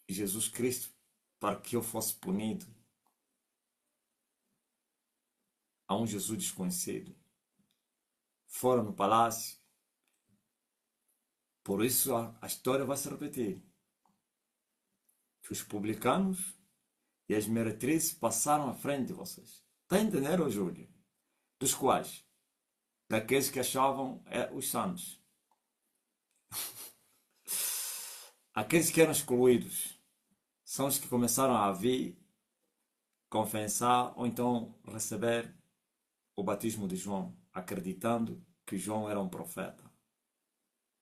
Jesus Cristo para que eu fosse punido a um Jesus desconhecido. Foram no palácio. Por isso a história vai se repetir. Os publicanos e as meretrizes passaram à frente de vocês. Está a entender, ô Júlio? Dos quais? Daqueles que achavam os santos. Aqueles que eram excluídos são os que começaram a vir confessar ou então receber o batismo de João, acreditando que João era um profeta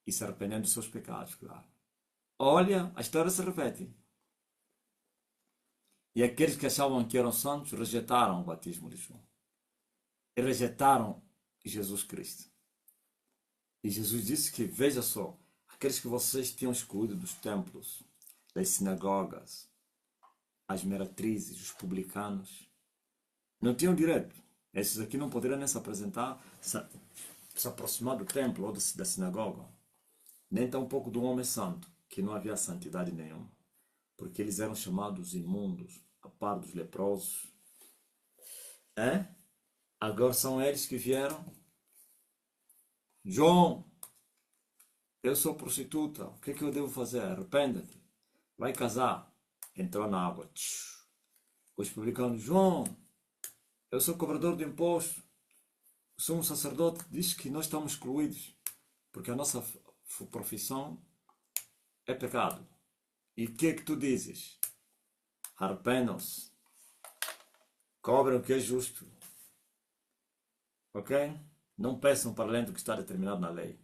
e se arrependendo dos seus pecados, claro. Olha, a história se repete. E aqueles que achavam que eram santos rejeitaram o batismo de João e rejeitaram Jesus Cristo. E Jesus disse que, veja só, aqueles que vocês tinham excluído dos templos, das sinagogas, as meretrizes, os publicanos, não tinham direito. Esses aqui não poderiam nem se apresentar, se aproximar do templo ou da sinagoga, nem tampouco do homem santo, que não havia santidade nenhuma, porque eles eram chamados imundos, a par dos leprosos. Agora são eles que vieram. João, eu sou prostituta, o que é que eu devo fazer? Arrependa-te, vai casar. Entrou na água. Os publicanos, João, eu sou cobrador de imposto, sou um sacerdote, diz que nós estamos excluídos, porque a nossa profissão é pecado. E o que é que tu dizes? Arrependam-se, cobrem o que é justo. Ok? Não peçam para além do que está determinado na lei.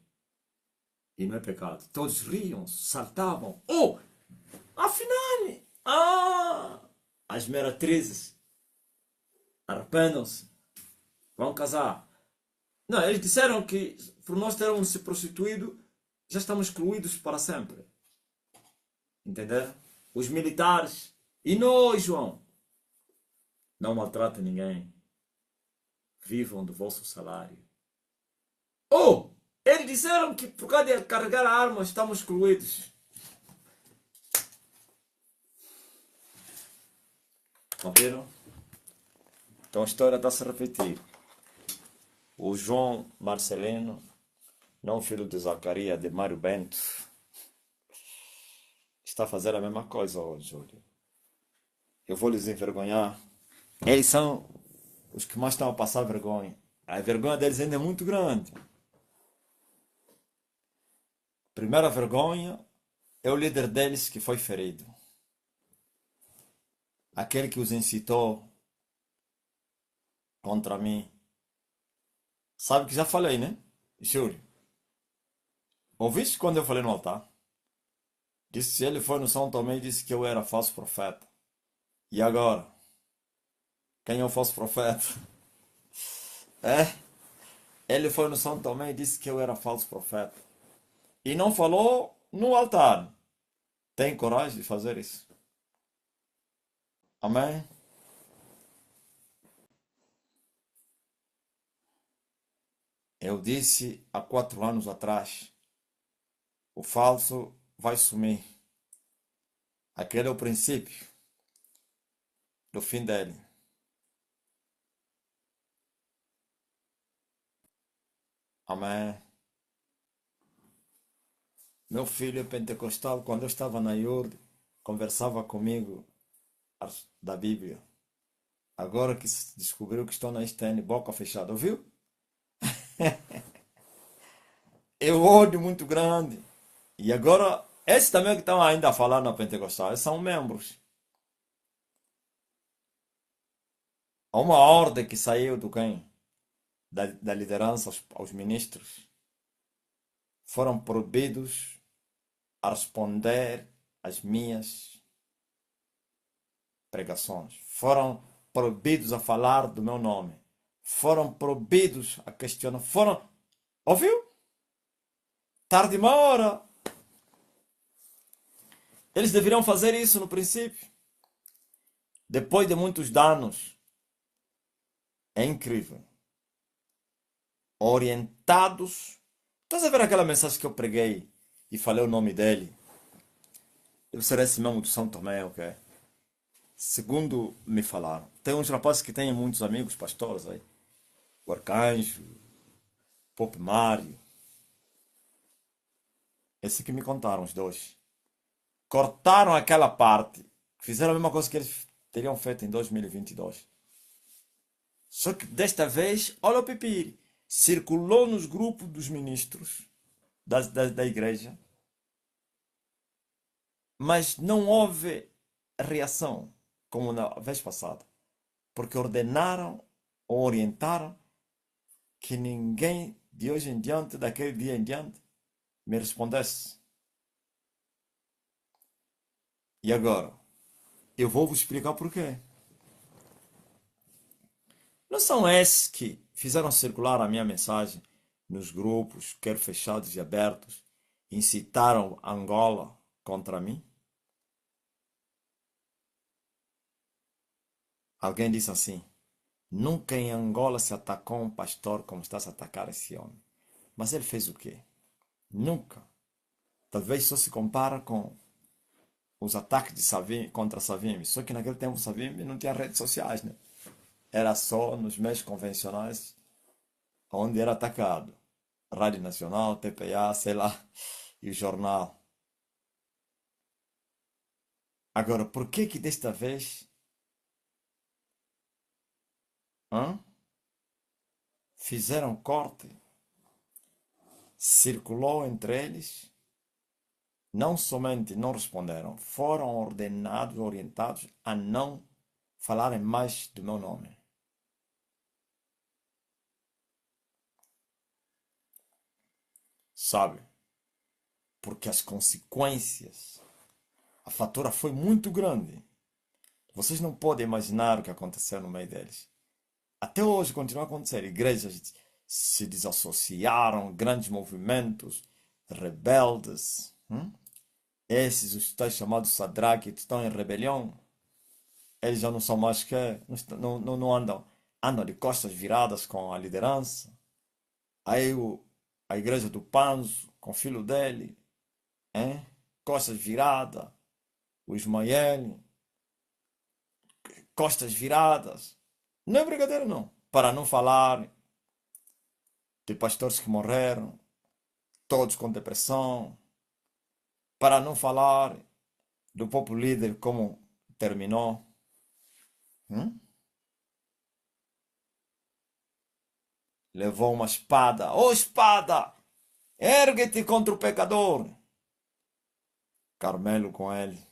E não é pecado. Todos riam, saltavam. Oh! Afinal! As meretrizes arrependam-se. Vão casar. Não, eles disseram que por nós termos se prostituído, já estamos excluídos para sempre. Entenderam? Os militares. E nós, João? Não maltratem ninguém. Vivam do vosso salário. Oh! Eles disseram que por causa de carregar a arma estamos excluídos. Ouviram? Então a história está a se repetir. O João Marcelino, não filho de Zacarias, de Mário Bento, está a fazer a mesma coisa hoje, Júlio. Eu vou lhes envergonhar. Eles são os que mais estão a passar vergonha. A vergonha deles ainda é muito grande. Primeira vergonha é o líder deles que foi ferido. Aquele que os incitou contra mim. Sabe que já falei, né? Júlio. Ouviste quando eu falei no altar? Disse que ele foi no São Tomé e disse que eu era falso profeta. E agora? Quem é o falso profeta? Ele foi no São Tomé e disse que eu era falso profeta. E não falou no altar. Tem coragem de fazer isso? Amém? Eu disse há 4 anos atrás, o falso vai sumir. Aquele é o princípio do fim dele. Amém. Meu filho é pentecostal, quando eu estava na IURD, conversava comigo da Bíblia. Agora que se descobriu que estou na STN, boca fechada, ouviu? É um ódio muito grande. E agora, esses também que estão ainda a falar na pentecostal, são membros. Há uma ordem que saiu do quem? Da liderança aos ministros. Foram proibidos a responder às minhas pregações. Foram proibidos a falar do meu nome. Foram proibidos a questionar. Ouviu? Tarde uma hora. Eles deveriam fazer isso no princípio. Depois de muitos danos. É incrível. Orientados. Estás a ver aquela mensagem que eu preguei e falei o nome dele? Eu serei esse mesmo do São Tomé, ok? Segundo me falaram. Tem uns rapazes que têm muitos amigos pastores aí. O Arcanjo, Pop Mário. Esse que me contaram, os dois. Cortaram aquela parte. Fizeram a mesma coisa que eles teriam feito em 2022. Só que desta vez, olha o pipiri. Circulou nos grupos dos ministros da igreja. Mas não houve reação, como na vez passada. Porque ordenaram ou orientaram que ninguém de hoje em diante, daquele dia em diante, me respondesse. E agora? Eu vou vos explicar porquê. Não são esses que fizeram circular a minha mensagem nos grupos, quer fechados e abertos, incitaram Angola contra mim? Alguém disse assim: nunca em Angola se atacou um pastor como está a atacar esse homem. Mas ele fez o quê? Nunca. Talvez só se compara com os ataques de Savimbi, contra Savimbi. Só que naquele tempo Savimbi não tinha redes sociais, né? Era só nos meios convencionais onde era atacado. Rádio Nacional, TPA, sei lá, e o jornal. Agora, por que que desta vez hã? Fizeram corte? Circulou entre eles, não somente não responderam, foram ordenados, orientados a não falarem mais do meu nome. Sabe? Porque as consequências, a fatura foi muito grande. Vocês não podem imaginar o que aconteceu no meio deles. Até hoje continua a acontecer. Igrejas se desassociaram, grandes movimentos, rebeldes. Esses, os tais chamados Sadraque, estão em rebelião. Eles já não são mais que. Não andam. Andam de costas viradas com a liderança. Aí a igreja do Panzo, com o filho dele, hein? Costas viradas. O Ismael, costas viradas. Não é brincadeira, não. Para não falar de pastores que morreram, todos com depressão. Para não falar do povo líder como terminou. Hum? Levou uma espada. Oh, espada! Ergue-te contra o pecador. Carmelo com ele.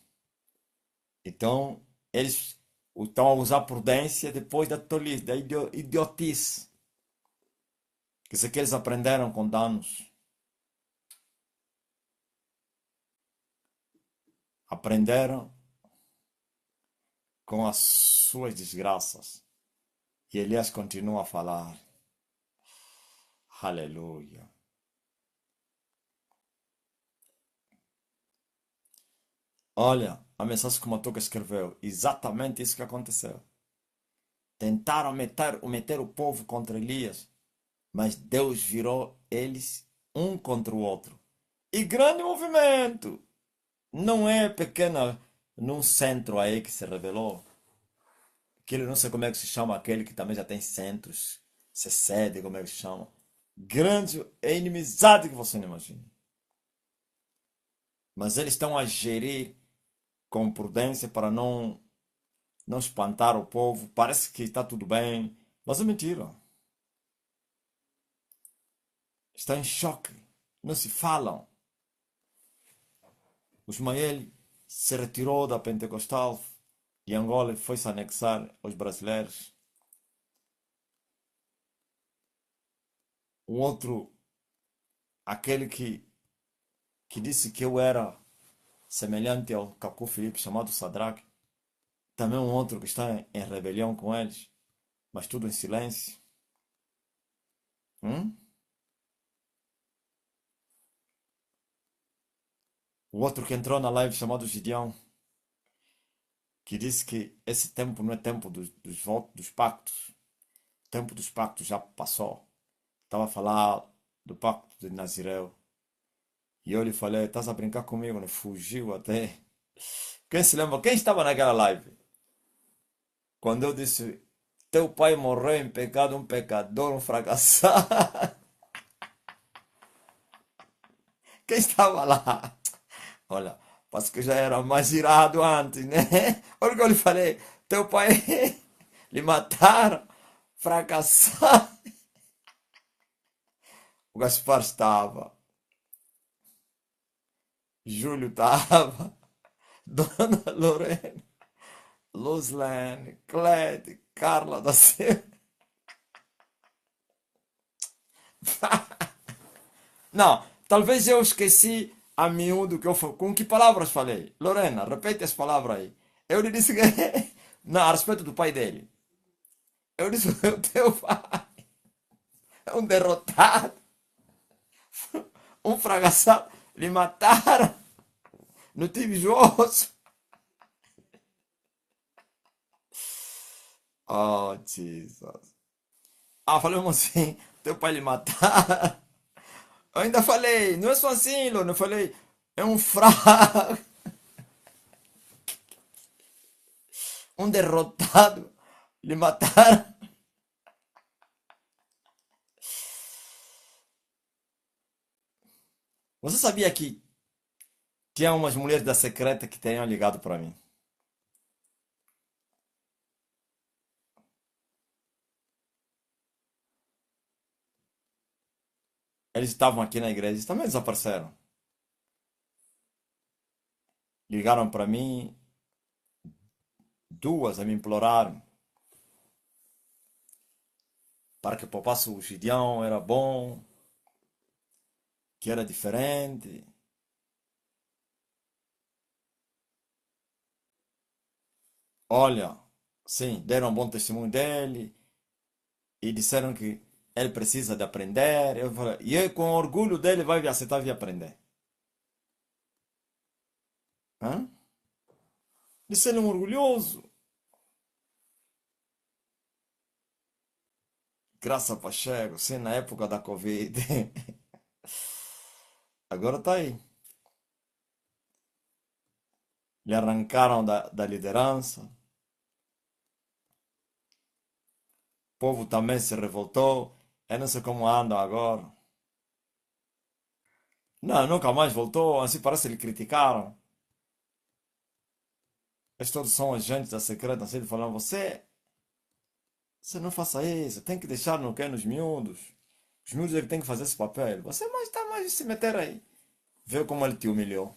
Então, eles estão a usar prudência depois da tolice, da idiotice. Que isso é que eles aprenderam com danos. Aprenderam com as suas desgraças. E Elias continua a falar. Aleluia. Olha, a mensagem que o Matuca escreveu. Exatamente isso que aconteceu. Tentaram meter o povo contra Elias. Mas Deus virou eles um contra o outro. E grande movimento. Não é pequena num centro aí que se revelou. Aquele, não sei como é que se chama, aquele que também já tem centros. Se sede, como é que se chama. Grande é inimizade que você não imagina. Mas eles estão a gerir com prudência para não espantar o povo. Parece que está tudo bem, mas é mentira. Está em choque. Não se falam. O Ismael se retirou da Pentecostal de Angola e foi se anexar aos brasileiros. Um outro, aquele que disse que eu era semelhante ao Cacu Filipe, chamado Sadraque. Também um outro que está em rebelião com eles, mas tudo em silêncio. Hum? O outro que entrou na live chamado Gideão, que disse que esse tempo não é tempo dos votos, dos pactos. O tempo dos pactos já passou. Estava a falar do pacto de Nazireu. E eu lhe falei, estás a brincar comigo, né? Fugiu até. Quem se lembra? Quem estava naquela live? Quando eu disse, teu pai morreu em pecado, um pecador, um fracassado. Quem estava lá? Olha, parece que já era mais irado antes, né? Olha o que eu lhe falei. Teu pai lhe mataram, fracassado. O Gaspar estava. Júlio estava. Dona Lorena. Luzlane, Clete, Carla da Silva. Não, talvez eu esqueci a miúdo que eu falei. Com que palavras falei? Lorena, repete as palavras aí. Eu lhe disse que. Não, a respeito do pai dele. Eu disse: o teu pai é um derrotado, um fracassado. Lhe mataram. Não tive jogo. Oh, Jesus. Ah, falamos assim, teu pai lhe matar. Eu ainda falei, não é só assim, Lô, eu falei, é um fraco, um derrotado. Lhe mataram. Você sabia que tinha umas mulheres da secreta que tinham ligado para mim? Eles estavam aqui na igreja, eles também desapareceram. Ligaram para mim, duas a me implorar para que poupasse o Gideão, era bom, que era diferente. Olha, sim, deram um bom testemunho dele e disseram que ele precisa de aprender. Eu falei, e eu, com orgulho dele vai aceitar vir aprender. Hã? Disse ele um orgulhoso. Graça Pacheco, sim, na época da Covid. Agora está aí. Lhe arrancaram da liderança. O povo também se revoltou. Eu não sei como andam agora. Não, nunca mais voltou. Assim parece que lhe criticaram. Eles todos são agentes da secreta. Assim, falando, você não faça isso. Tem que deixar no que? Nos miúdos. Os miúdos ele tem que fazer esse papel. Você mais está mais de se meter aí. Vê como ele te humilhou.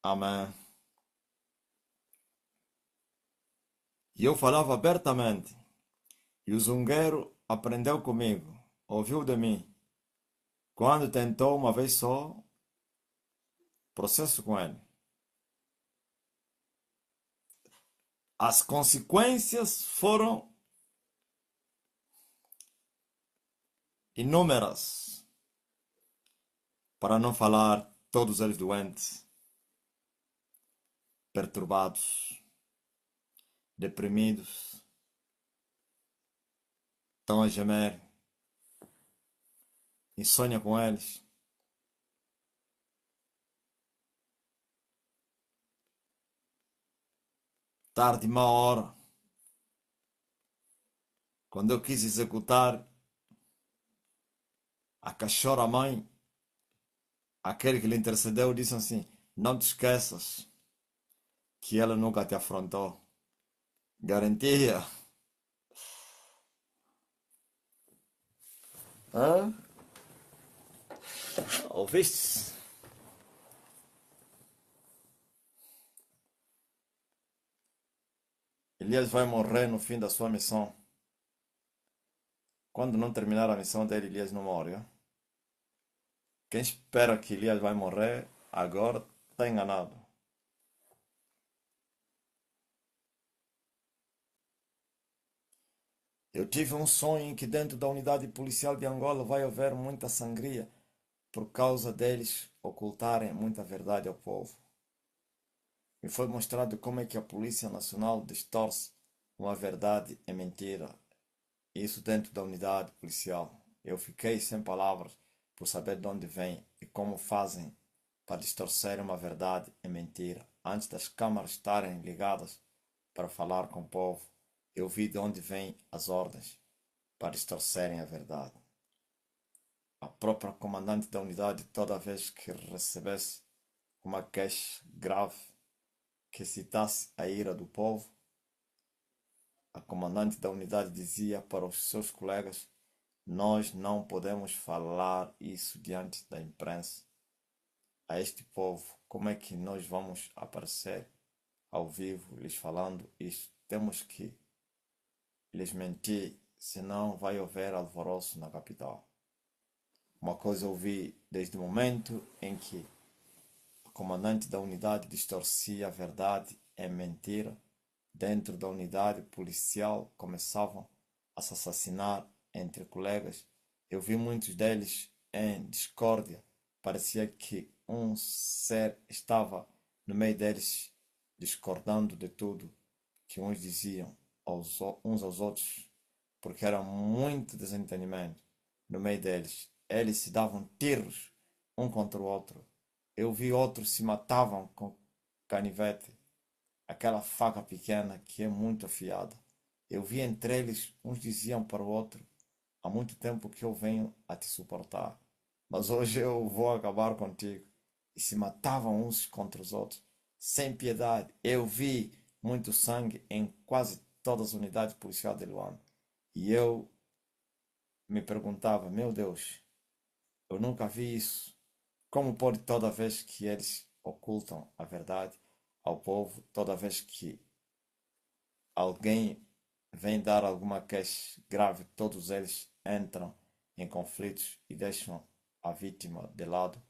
Amém. E eu falava abertamente. E o zungueiro aprendeu comigo. Ouviu de mim. Quando tentou uma vez só, processo com ele. As consequências foram inúmeras, para não falar todos eles doentes, perturbados, deprimidos, estão a gemer, insônia com eles. Tarde, má hora, quando eu quis executar a cachorra-mãe, aquele que lhe intercedeu disse assim: não te esqueças que ela nunca te afrontou. Garantia. Hã? Ouviste? Elias vai morrer no fim da sua missão. Quando não terminar a missão dele, Elias não morre. Ó. Quem espera que Elias vai morrer agora está enganado. Eu tive um sonho em que dentro da unidade policial de Angola vai haver muita sangria por causa deles ocultarem muita verdade ao povo. Me foi mostrado como é que a Polícia Nacional distorce uma verdade em mentira. Isso dentro da unidade policial. Eu fiquei sem palavras por saber de onde vem e como fazem para distorcer uma verdade em mentira. Antes das câmaras estarem ligadas para falar com o povo, eu vi de onde vêm as ordens para distorcerem a verdade. A própria comandante da unidade, toda vez que recebesse uma queixa grave que citasse a ira do povo, a comandante da unidade dizia para os seus colegas: nós não podemos falar isso diante da imprensa. A este povo, como é que nós vamos aparecer ao vivo lhes falando isto? Temos que lhes mentir, senão vai haver alvoroço na capital. Uma coisa eu vi desde o momento em que o comandante da unidade distorcia a verdade em mentira, dentro da unidade policial começavam a se assassinar entre colegas. Eu vi muitos deles em discórdia. Parecia que um ser estava no meio deles, discordando de tudo que uns diziam uns aos outros, porque era muito desentendimento no meio deles. Eles se davam tiros um contra o outro. Eu vi outros se matavam com canivete, aquela faca pequena que é muito afiada. Eu vi entre eles, uns diziam para o outro: há muito tempo que eu venho a te suportar, mas hoje eu vou acabar contigo. E se matavam uns contra os outros, sem piedade. Eu vi muito sangue em quase todas as unidades policiais de Luanda. E eu me perguntava: meu Deus, eu nunca vi isso. Como pode toda vez que eles ocultam a verdade ao povo, toda vez que alguém vem dar alguma queixa grave, todos eles entram em conflitos e deixam a vítima de lado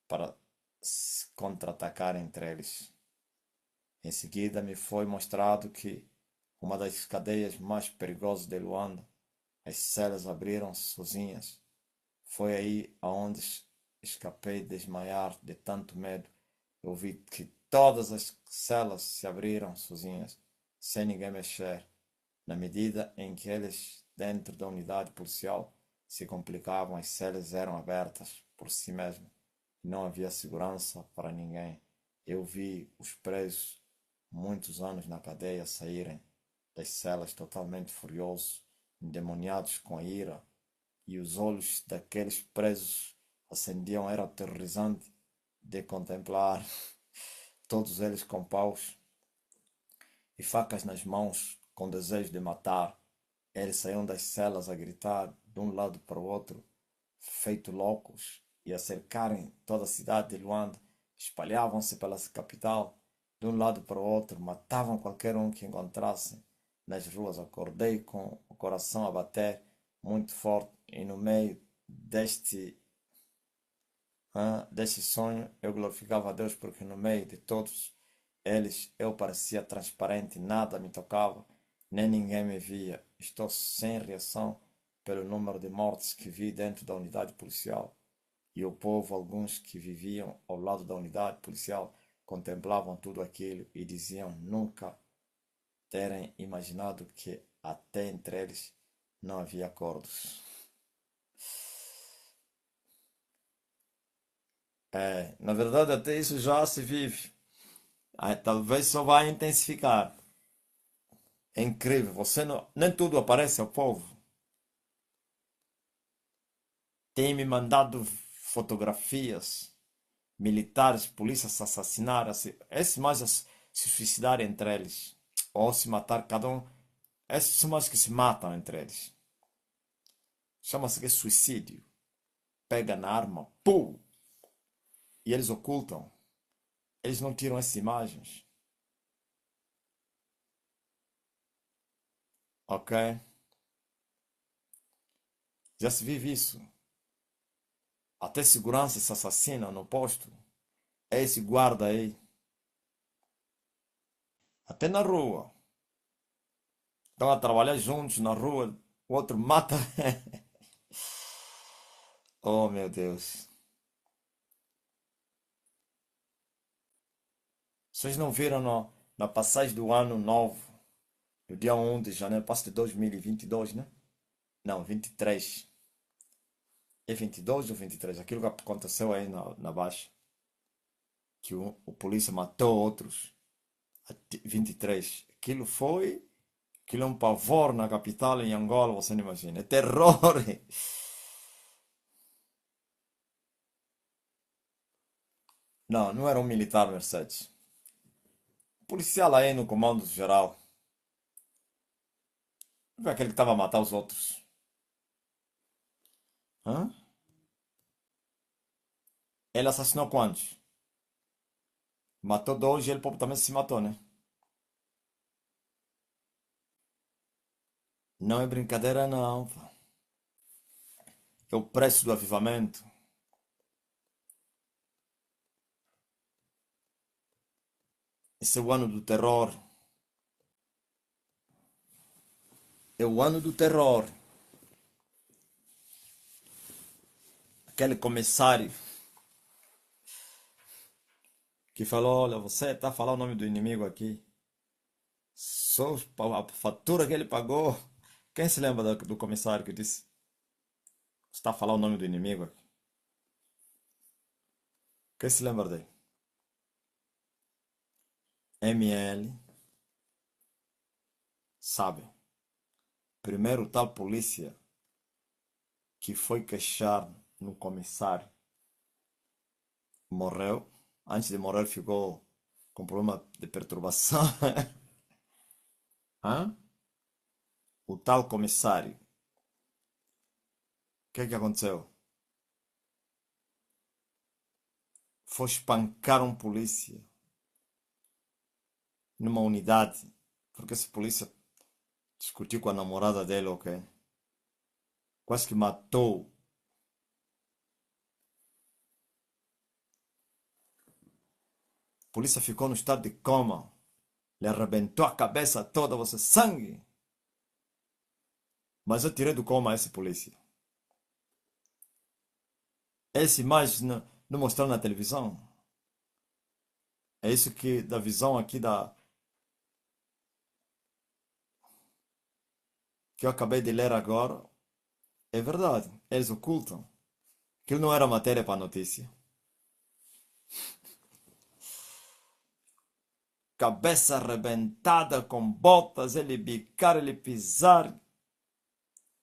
para se contra-atacar entre eles. Em seguida, me foi mostrado que uma das cadeias mais perigosas de Luanda, as celas abriram-se sozinhas. Foi aí aonde escapei de desmaiar de tanto medo. Eu vi que todas as celas se abriram sozinhas, sem ninguém mexer. Na medida em que eles, dentro da unidade policial, se complicavam, as celas eram abertas por si mesmas e não havia segurança para ninguém. Eu vi os presos, muitos anos na cadeia, saírem das celas totalmente furiosos, endemoniados com a ira, e os olhos daqueles presos acendiam. Era aterrorizante de contemplar todos eles com paus e facas nas mãos, com desejo de matar. Eles saíam das celas a gritar de um lado para o outro, feito loucos, e a cercarem toda a cidade de Luanda. Espalhavam-se pela capital, de um lado para o outro, matavam qualquer um que encontrassem nas ruas. Acordei com o coração a bater muito forte, e no meio deste sonho eu glorificava a Deus, porque no meio de todos eles eu parecia transparente, nada me tocava, nem ninguém me via. Estou sem reação pelo número de mortes que vi dentro da unidade policial. E o povo, alguns que viviam ao lado da unidade policial, contemplavam tudo aquilo e diziam nunca terem imaginado que até entre eles não havia acordos. Na verdade, até isso já se vive. Talvez só vai intensificar. É incrível, você não, nem tudo aparece ao povo. Tem me mandado fotografias, militares, polícias se assassinaram, esses mais se suicidarem entre eles, ou se matar cada um. Esses são mais que se matam entre eles. Chama-se que suicídio. Pega na arma, pum, e eles ocultam. Eles não tiram essas imagens. Ok? Já se vive isso. Até segurança se assassina no posto. É esse guarda aí. Até na rua. Estão a trabalhar juntos na rua. O outro mata. Oh, meu Deus. Vocês não viram na passagem do ano novo, no dia 1 de janeiro, passo de 2022, né? Não, 23. É 22 ou 23? Aquilo que aconteceu aí na Baixa. Que o polícia matou outros. 23. Aquilo é um pavor na capital, em Angola, você não imagina. É terror. Não, não era um militar Mercedes. Policial aí no comando geral. Foi aquele que estava a matar os outros. Hã? Ele assassinou quantos? Matou dois e ele próprio também se matou, né? Não é brincadeira, não, pá. É o preço do avivamento. Esse é o ano do terror. É o ano do terror. aquele comissário que falou, olha, você está a falar o nome do inimigo aqui. Só a fatura que ele pagou. Quem se lembra do comissário que disse, você está a falar o nome do inimigo aqui? Quem se lembra dele? ML, sabe? Primeiro tal polícia que foi queixar no comissário morreu. Antes de morrer ficou com problema de perturbação. Hã? O tal comissário. O que aconteceu? Foi espancar um polícia numa unidade. Porque esse polícia discutiu com a namorada dele, ok? Quase que matou. A polícia ficou no estado de coma. Lhe arrebentou a cabeça toda, você sangue. Mas eu tirei do coma esse polícia. Essa imagem não mostraram na televisão. É isso que da visão aqui que eu acabei de ler agora. É verdade. Eles ocultam. Aquilo não era matéria para notícia. Cabeça arrebentada com botas, ele bicar, ele pisar.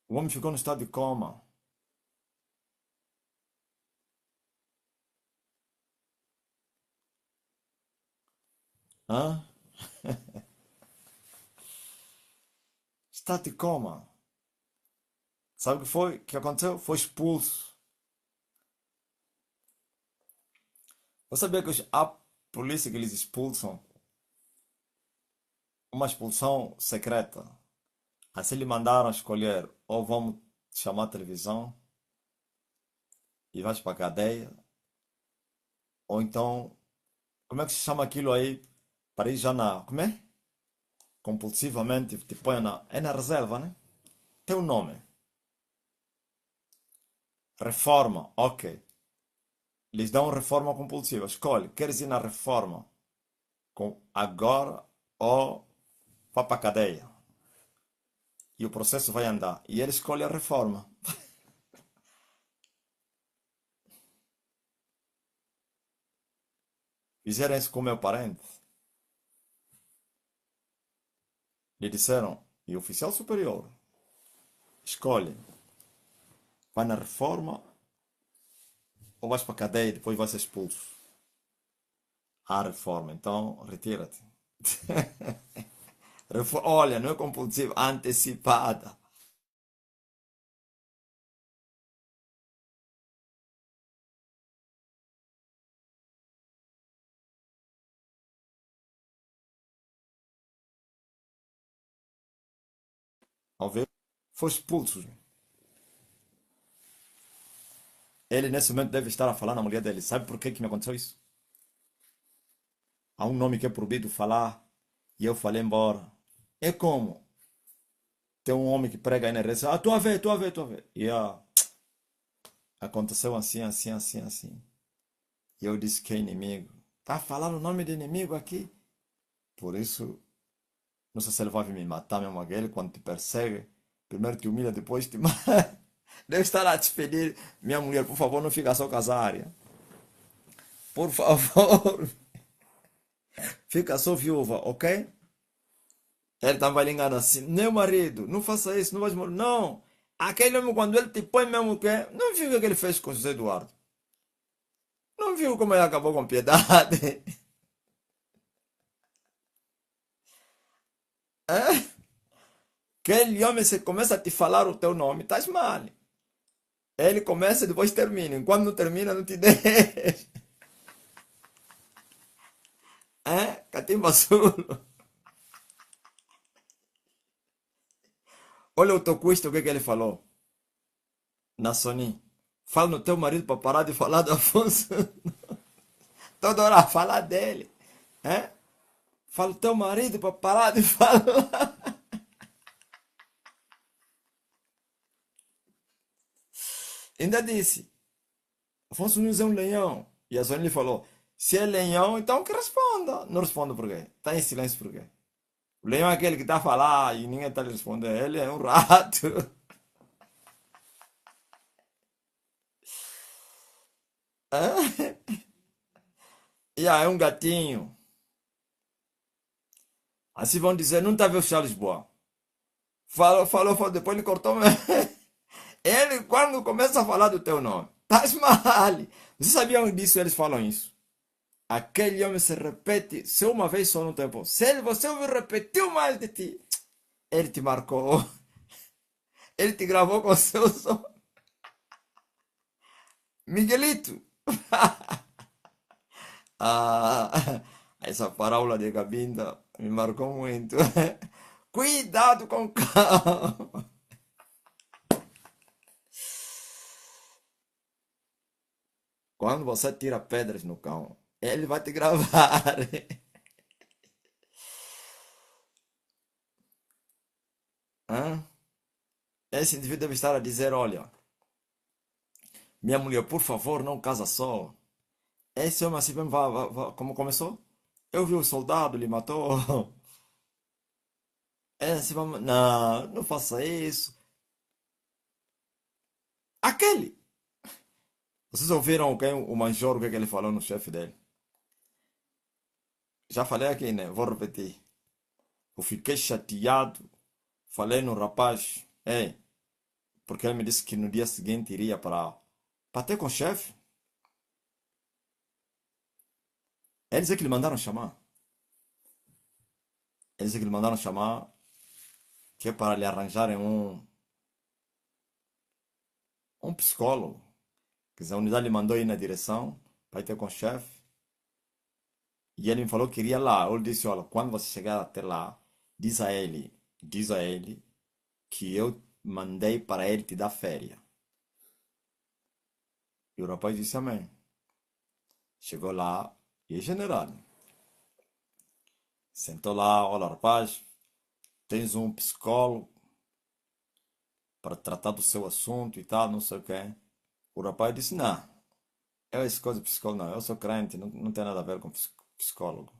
O homem ficou no estado de coma. Hã? Estado de coma. Sabe o que foi? O que aconteceu? Foi expulso. Você sabia que a polícia que eles expulsam, uma expulsão secreta. Assim lhe mandaram escolher, ou vamos chamar a televisão e vais para a cadeia, ou então, como é que se chama aquilo aí? Para ir já na, como é? Compulsivamente te põe na, é na reserva, né? Tem um nome. Reforma, ok. Lhes dão reforma compulsiva. Escolhe, queres ir na reforma com agora ou vá para a cadeia? E o processo vai andar. E ele escolhe a reforma. Fizeram isso com o meu parente. Lhe disseram, e o oficial superior, escolhe, vai na reforma ou vais para a cadeia e depois vais ser expulso. Há reforma, então retira-te. Olha, não é compulsiva, antecipada. Ao ver, foi expulso. Ele nesse momento deve estar a falar na mulher dele. Sabe por que me aconteceu isso? Há um nome que é proibido falar e eu falei embora. É como? Tem um homem que prega aí na rede. Ah, estou a ver, estou a ver, estou a ver. E aconteceu assim, assim, assim, assim. E eu disse que é inimigo. Tá falando o nome do inimigo aqui? Por isso, não sei se ele vai vir me matar mesmo aquele quando te persegue. Primeiro te humilha, depois te mata. Deve estar a despedir. Minha mulher, por favor, não fica só com as áreas. Por favor, fica só viúva, ok? Ele também vai ligando assim, meu marido, não faça isso, não vai morrer. Não, aquele homem quando ele te põe mesmo que não viu o que ele fez com José Eduardo. Não viu como ele acabou com piedade. É? Aquele homem, se começa a te falar o teu nome, estás mal. Ele começa e depois termina. Enquanto não termina, não te deixa. É? Catimba Zulo. Olha o Tocuista, o que ele falou na Sony. Fala no teu marido para parar de falar do Afonso. Toda hora a falar dele. É? Fala o teu marido para parar de falar. Ainda disse. Afonso Nunes é um leão. E a Sônia lhe falou: se é leão, então que responda. Não responde por quê? Está em silêncio por quê? O leão é aquele que está a falar e ninguém está a lhe responder. Ele é um rato. Hã? É um gatinho. Assim vão dizer: não está a ver o Charles Boa. Falou, falou, falou, depois ele cortou. Ele, quando começa a falar do teu nome, estás mal. Vocês sabiam disso? Eles falam isso. Aquele homem se repete, se uma vez só no tempo. Se ele, você ouvir repetiu mais de ti, ele te marcou. Ele te gravou com seu som. Miguelito. Ah, essa parábola de Gabinda me marcou muito. Cuidado com o cão. Quando você tira pedras no cão, ele vai te gravar. Hã? Esse indivíduo deve estar a dizer: olha, minha mulher, por favor, não casa só. Esse homem assim mesmo como começou? Eu vi o soldado, ele matou. É assim, vamos, não, não faça isso. Aquele. Vocês ouviram quem, o Major, o que, é que ele falou no chefe dele? Já falei aqui, né? Vou repetir. Eu fiquei chateado. Falei no rapaz. Ei, porque ele me disse que no dia seguinte iria para ter com o chefe. Eles é que lhe mandaram chamar. Eles é que lhe mandaram chamar. Que é para lhe arranjarem um psicólogo. Quer dizer, a unidade lhe mandou ir na direção para ir ter com o chefe. E ele me falou que iria lá. Eu disse: olha, quando você chegar até lá, diz a ele que eu mandei para ele te dar férias. E o rapaz disse amém. Chegou lá e é general. Sentou lá: olha, rapaz, tens um psicólogo para tratar do seu assunto e tal, não sei o quê. O rapaz disse: não, eu essa coisa de psicólogo não, eu sou crente, não tem nada a ver com psicólogo.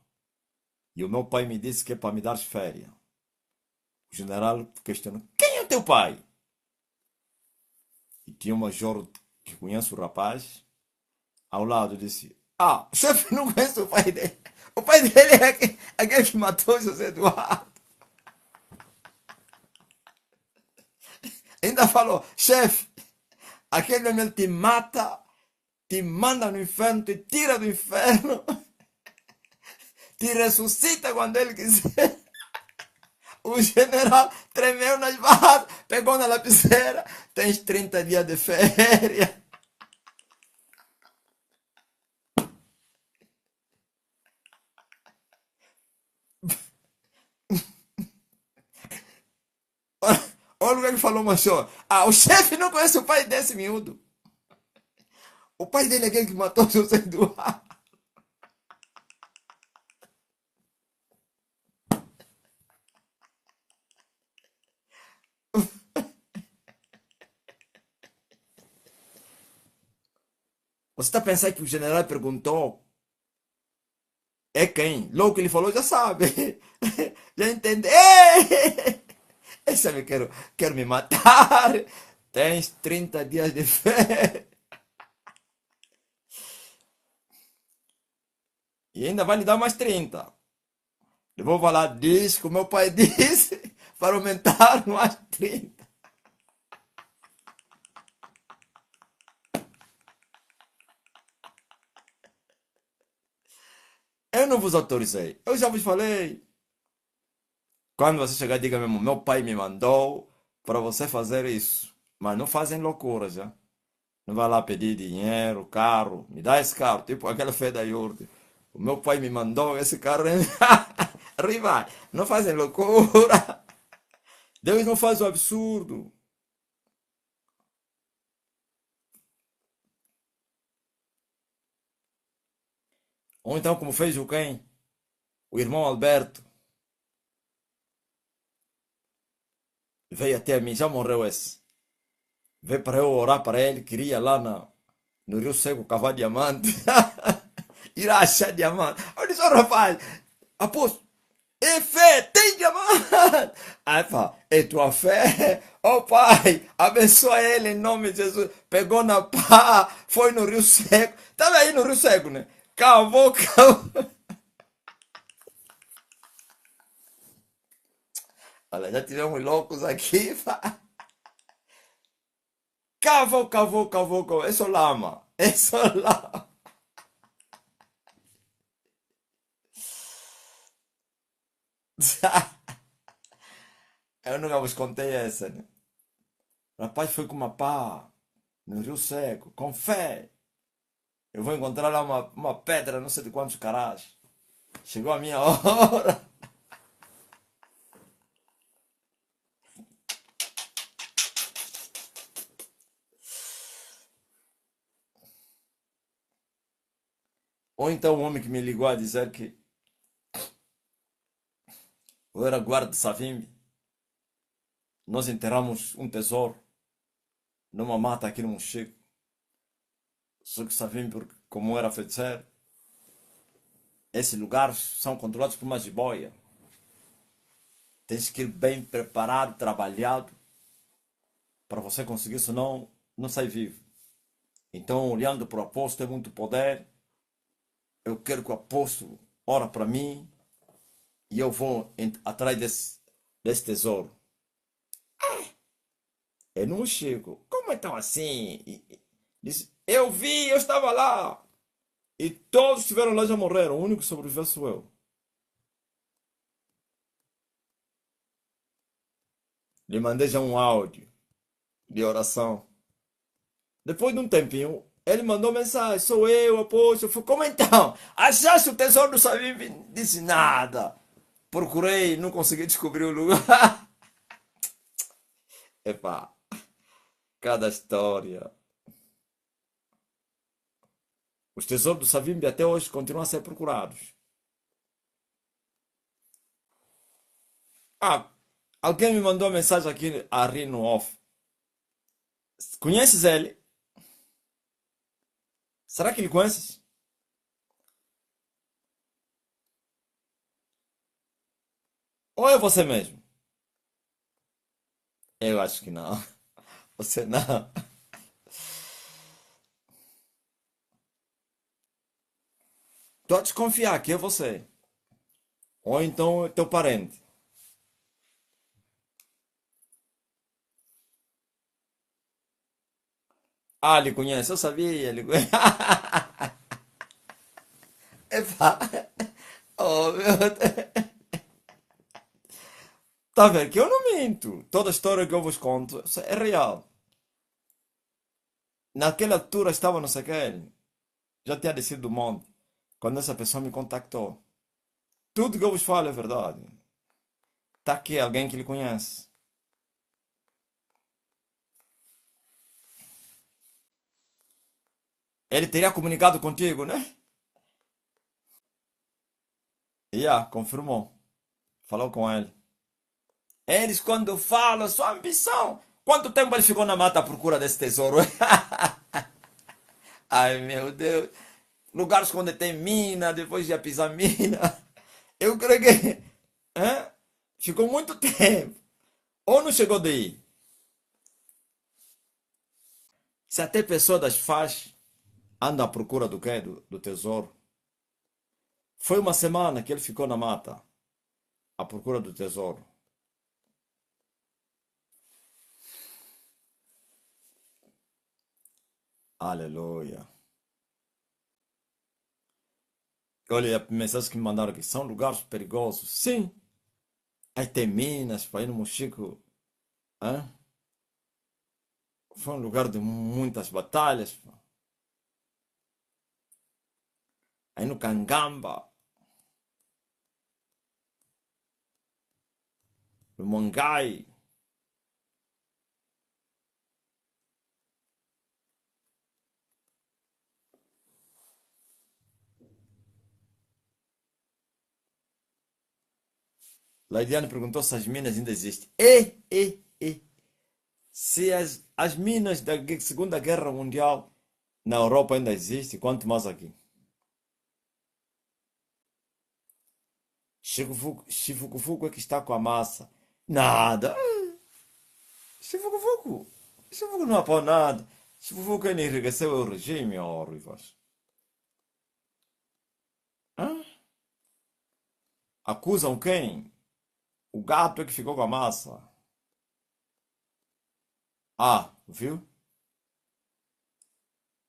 E o meu pai me disse que é para me dar férias. O general questionou: quem é o teu pai? E tinha um major que conhece o rapaz. Ao lado disse: ah, o chefe não conhece o pai dele. O pai dele é aquele que matou José Eduardo. Ainda falou: chefe, aquele homem te mata, te manda no inferno, te tira do inferno, te ressuscita quando ele quiser. O general tremeu nas barras, pegou na lapiseira. Tens 30 dias de férias. Olha o que ele falou, Machor. Ah, o chefe não conhece o pai desse miúdo. O pai dele é aquele que matou José Eduardo. Você está pensando que o general perguntou é quem? Logo que ele falou, já sabe. Já entende. Esse homem quero me matar. Tens 30 dias de férias. E ainda vai lhe dar mais 30. Eu vou falar disso que o meu pai disse para aumentar mais 30. Eu não vos autorizei. Eu já vos falei. Quando você chegar, diga mesmo: meu pai me mandou para você fazer isso. Mas não fazem loucura já. Não vai lá pedir dinheiro, carro. Me dá esse carro, tipo aquela fé da iurde. O meu pai me mandou esse carro. Rival, não fazem loucura. Deus não faz o absurdo. Ou então, como fez o quem? O irmão Alberto. Veio até mim, já morreu esse. Veio para eu orar para ele, queria lá no Rio Seco cavar diamante. Ir achar diamante. Eu disse, oh, rapaz, apóstolo, é fé, tem diamante. Aí fala, é tua fé? Oh pai, abençoa ele em nome de Jesus. Pegou na pá, foi no Rio Seco. Estava aí no Rio Seco, né? Cavou, cavou. Olha, já tivemos loucos aqui. Cavou, cavou, cavou, cavou. É só lama. É só lama. Eu nunca vos contei essa, né? O rapaz foi com uma pá no Rio Seco, com fé. Eu vou encontrar lá uma pedra, não sei de quantos carás. Chegou a minha hora. Ou então o homem que me ligou a dizer que eu era guarda de Savimbi. Nós enterramos um tesouro numa mata aqui no Mochico. Só que Savimbi, como era feiticeiro, esses lugares são controlados por uma jiboia. Tens que ir bem preparado, trabalhado, para você conseguir, senão não sai vivo. Então, olhando para o apóstolo, tem muito poder. Eu quero que o apóstolo ora para mim e eu vou atrás desse tesouro. Eu não chego. Como então assim? Disse, eu vi, eu estava lá. E todos que estiveram lá já morreram. O único que sobreviveu sou eu. Lhe mandei já um áudio de oração. Depois de um tempinho, ele mandou mensagem. Sou eu, apóstolo. Eu falei, como então? Achaste o tesouro do Sabim? Disse nada. Procurei, não consegui descobrir o lugar. Epá, cada história. Os tesouros do Savimbi até hoje continuam a ser procurados. Ah, alguém me mandou uma mensagem aqui a rir no off. Conheces ele? Será que ele conheces? Ou é você mesmo? Eu acho que não. Você não. Estou a desconfiar que é você. Ou então é teu parente. Ah, ele conhece. Eu sabia. Ele conhece. Epá. Oh, meu Deus. Tá vendo que eu não minto. Toda a história que eu vos conto é real. Naquela altura estava no Sequel. Já tinha descido do monte. Quando essa pessoa me contactou. Tudo que eu vos falo é verdade. Tá aqui alguém que lhe conhece. Ele teria comunicado contigo, né? Confirmou. Falou com ele. Eles, quando falam, sua ambição. Quanto tempo ele ficou na mata à procura desse tesouro? Ai, meu Deus. Lugares onde tem mina, depois de pisar mina. Eu creio que hã? Ficou muito tempo. Ou não chegou daí? Se até pessoa das faz anda à procura do quê? Do tesouro. Foi uma semana que ele ficou na mata à procura do tesouro. Aleluia. Olha, a mensagem que me mandaram aqui. São lugares perigosos. Sim. Aí tem Minas, para ir no Mochico. Hã? Foi um lugar de muitas batalhas. Pá. Aí no Cangamba, no Mongai. Laidiane perguntou se as minas ainda existem. Se as minas da Segunda Guerra Mundial Na Europa ainda existe, quanto mais aqui. Chifukufuku é que está com a massa. Nada. Chifukufuku. Chifukufuku não apoia nada. Chifukufuku ainda enriqueceu o regime, ó Rivas. Hã? Acusam quem? O gato é que ficou com a massa. Ah, viu?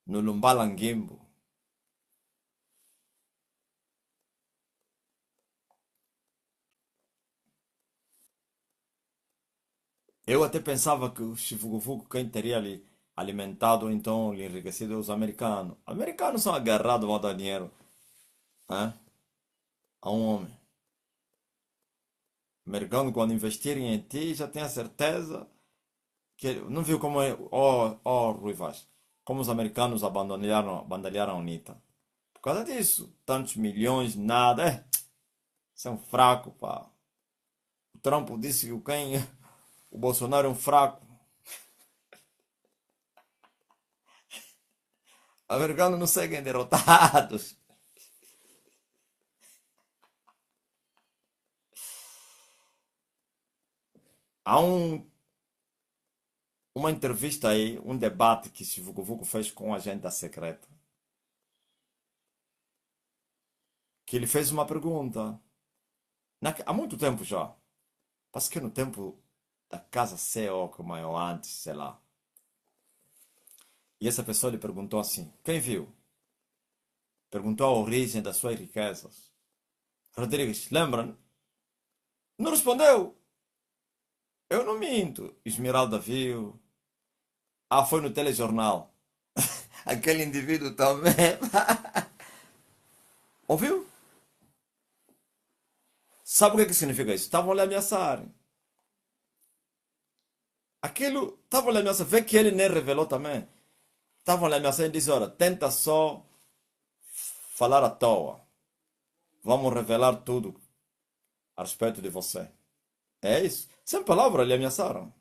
No Lumbalanguimbo. Eu até pensava que o Chifukufuku, quem teria ali alimentado, então, lhe enriquecido, é os americanos. Americanos são agarrados, vão dar dinheiro, hã? A um homem. Americano, quando investirem em ti, já tem a certeza que. Não viu como é. Rui Vaz, como os americanos abandalharam a UNITA. Por causa disso, tantos milhões, nada. Isso é um fraco, pá. O Trump disse que quem. O Bolsonaro é um fraco. Americanos não seguem derrotados. Há uma entrevista aí, um debate que Vucu fez com um agente secreta. Que ele fez uma pergunta. Há muito tempo já. Parece que no tempo da casa CEO, como é, ou antes, sei lá. E essa pessoa lhe perguntou assim: quem viu? Perguntou a origem das suas riquezas. Rodrigues, lembra? Não respondeu. Eu não minto. Esmeralda viu. Ah, foi no telejornal. Aquele indivíduo também. Ouviu? Sabe o que significa isso? Estavam a lhe ameaçar. Aquilo, estavam a lhe ameaçar. Vê que ele nem revelou também. Estavam a lhe ameaçar e disse: olha, tenta só falar à toa. Vamos revelar tudo a respeito de você. É isso. Sem palavras, lhe ameaçaram.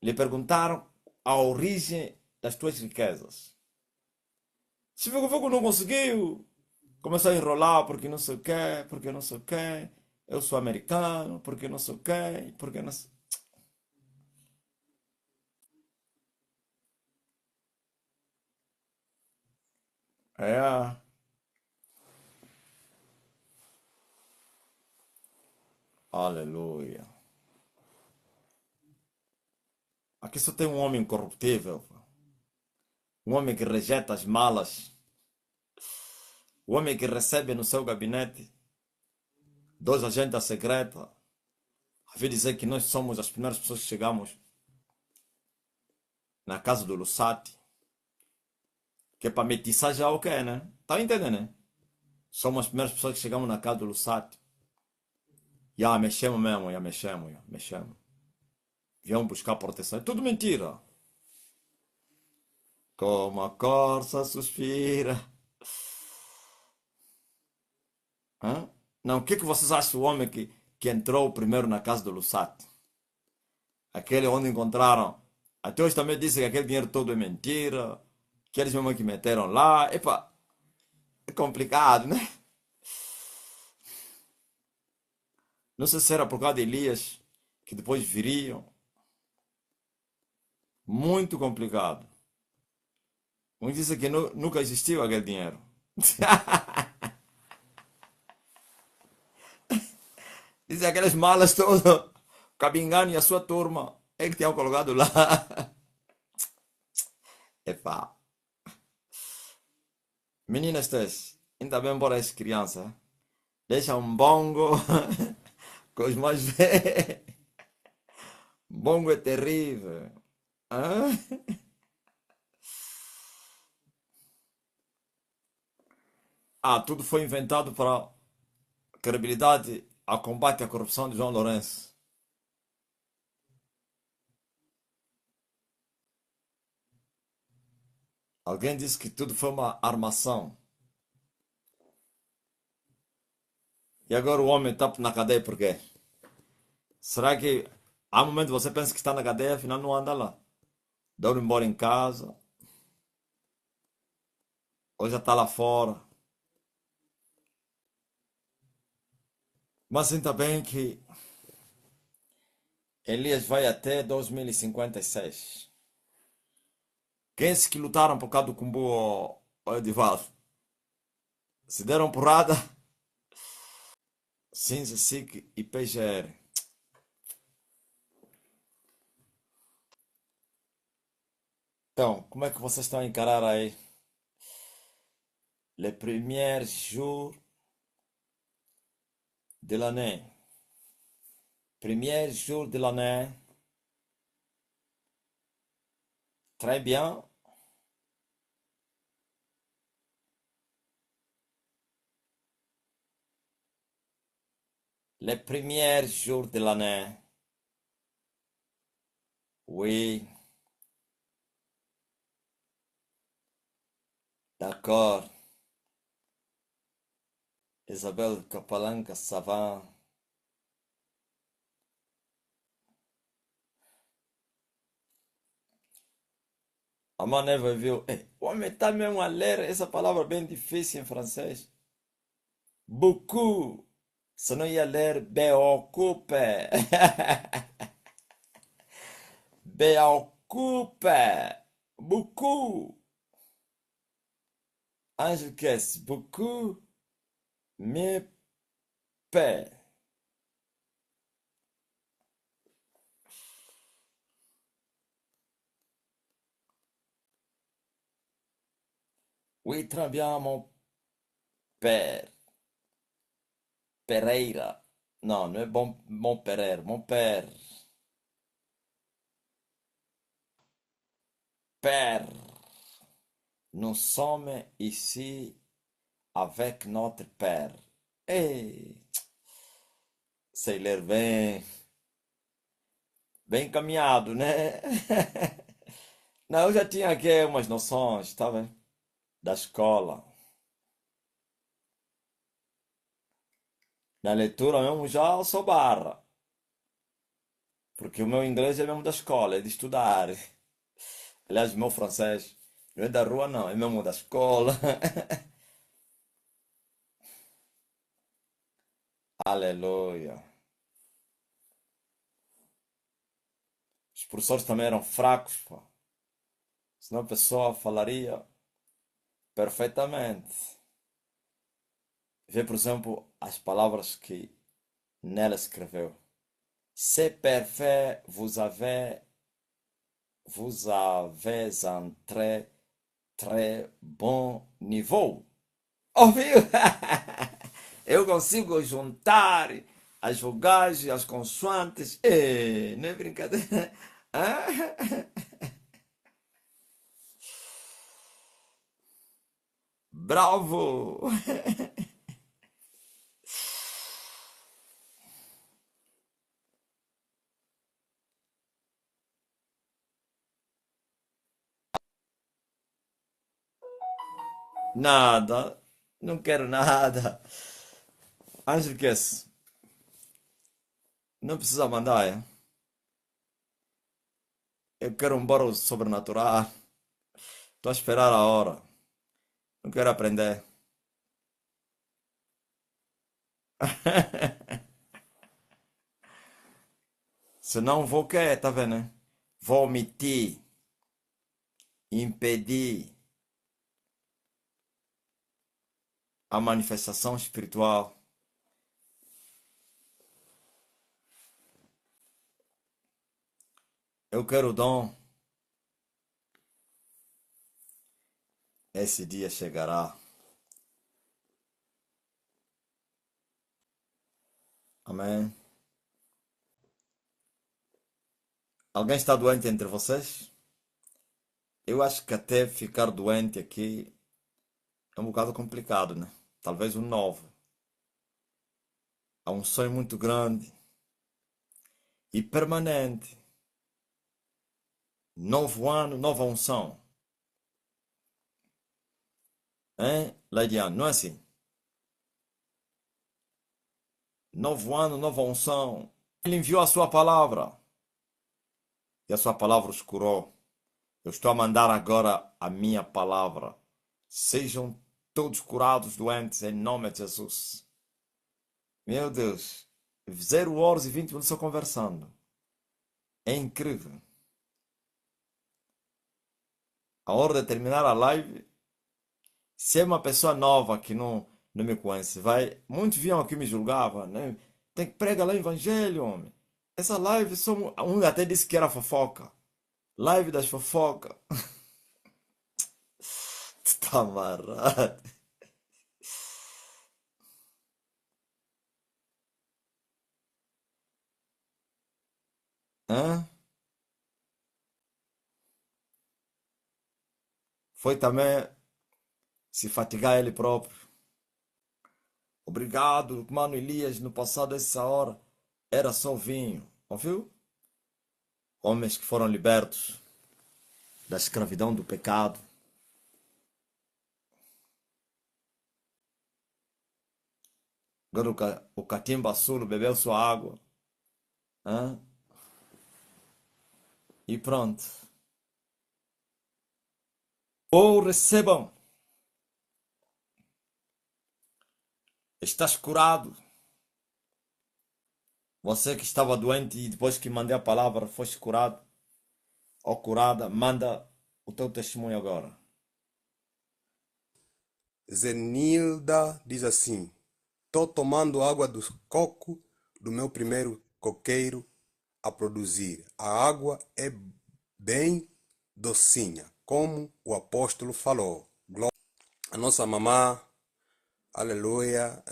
Lhe perguntaram a origem das tuas riquezas. Se Fogo não conseguiu, começou a enrolar porque não sei o quê, porque não sei o quê. Eu sou americano, porque não sei o quê, porque não sei. É, aleluia. Aqui só tem um homem incorruptível. Um homem que rejeita as malas. O homem que recebe no seu gabinete dois agentes secretos. A vir dizer que nós somos as primeiras pessoas que chegamos na casa do Lussati. Que é para metiçar já o que, né? Tá entendendo, né? Somos as primeiras pessoas que chegamos na casa do Lussati. Já mexemos mesmo, já mexemos, já mexemos. Viemos buscar proteção. É tudo mentira. Como a corça suspira. Hã? Não, o que, que vocês acham do homem que entrou primeiro na casa do Lussati? Aquele onde encontraram. Até hoje também dizem que aquele dinheiro todo é mentira. Que eles mesmo que meteram lá. Epa, é complicado, né? Não sei se era por causa de Elias, que depois viriam. Muito complicado. Um dizem que nunca existiu aquele dinheiro. Dizem aquelas malas todas. O Cabingani e a sua turma é que tinham colocado lá. Epá. Meninas, Tess, ainda bem embora as crianças. Deixa um bongo com os mais velhos. Bongo é terrível. Hã? Ah, tudo foi inventado para credibilidade ao combate à corrupção de João Lourenço. Alguém disse que tudo foi uma armação. E agora o homem está na cadeia por quê? Será que há um momento que você pensa que está na cadeia, afinal não anda lá? Dorme embora em casa. ou já está lá fora. Mas ainda bem que Elias vai até 2056. Quem é que lutaram por causa do Kumbu ou Edivaldo? Se deram porrada, Cinza, SIC e PGR. Então, como é que vocês estão a encarar aí? Les premiers jours de l'année. Premiers jours de l'année. Très bien. Les premiers jours de l'année. Oui, d'accord. Isabelle Capalanca, ça va? A Maneva viu. O homem está mesmo a ler essa palavra bem difícil em francês. Beaucoup. Se não ia ler, beocupe. Beocupe. Beaucoup. Ange que beaucoup me paie. Oui, très bien, mon père. Pereira. Non, não é bom, mon Pereira, mon père. Père. Nous sommes ici avec notre père. Ei, sei ler bem, bem caminhado, né? Não, eu já tinha aqui umas noções, tá vendo? Da escola. Na leitura mesmo já eu sou barra, porque o meu inglês é mesmo da escola, é de estudar. Aliás, o meu francês não é da rua, não, é mesmo da escola. Aleluia. Os professores também eram fracos, pô. Senão a pessoa falaria perfeitamente. Vê, por exemplo, as palavras que nela escreveu. C'est parfait, vous avez un très, très bon niveau. Ouviu? Eu consigo juntar as vogais e as consoantes. Não é brincadeira. Ah, bravo! Nada, não quero nada. Ângelo, que é isso? Não precisa mandar, é? Eu quero um boro sobrenatural. Estou a esperar a hora. Não quero aprender. Senão vou o quê? Tá vendo, né? Vou omitir, impedir a manifestação espiritual. Eu quero o dom. Esse dia chegará. Amém. Alguém está doente entre vocês? Eu acho que até ficar doente aqui é um bocado complicado, né? Talvez um novo. Há um sonho muito grande e permanente. Novo ano, nova unção. Hein, Leidiane? Não é assim? Novo ano, nova unção. Ele enviou a sua palavra e a sua palavra os curou. Eu estou a mandar agora a minha palavra Sejam todos curados, doentes, em nome de Jesus. Meu Deus, 0 horas e 20 minutos só conversando. É incrível. A hora de terminar a live, se é uma pessoa nova que não me conhece, vai. Muitos vinham aqui me julgavam, né? Tem que pregar lá o evangelho, homem. Essa live, só um até disse que era fofoca. Live das fofocas. Tu tá amarrado. Hã? Foi também se fatigar ele próprio. Obrigado, mano Elias, no passado, essa hora, era só vinho. Ouviu? Homens que foram libertos da escravidão do pecado. Agora o Catimba Sul bebeu sua água. Hã? E pronto. Ou recebam. Estás curado. Você que estava doente e depois que mandei a palavra foste curado ou curada, manda o teu testemunho agora.
Zenilda diz assim: tô tomando água do coco do meu primeiro coqueiro a produzir. A água é bem docinha, como o apóstolo falou. A nossa mamã, aleluia,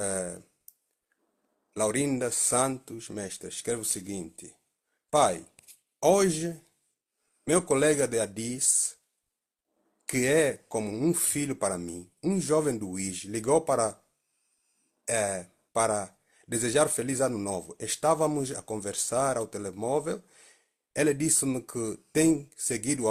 Laurinda Santos Mestre, escreve o seguinte: Pai, hoje meu colega de Addis, que é como um filho para mim, um jovem do Luís, ligou para desejar feliz ano novo. Estávamos a conversar ao telemóvel. Ele disse-me que tem seguido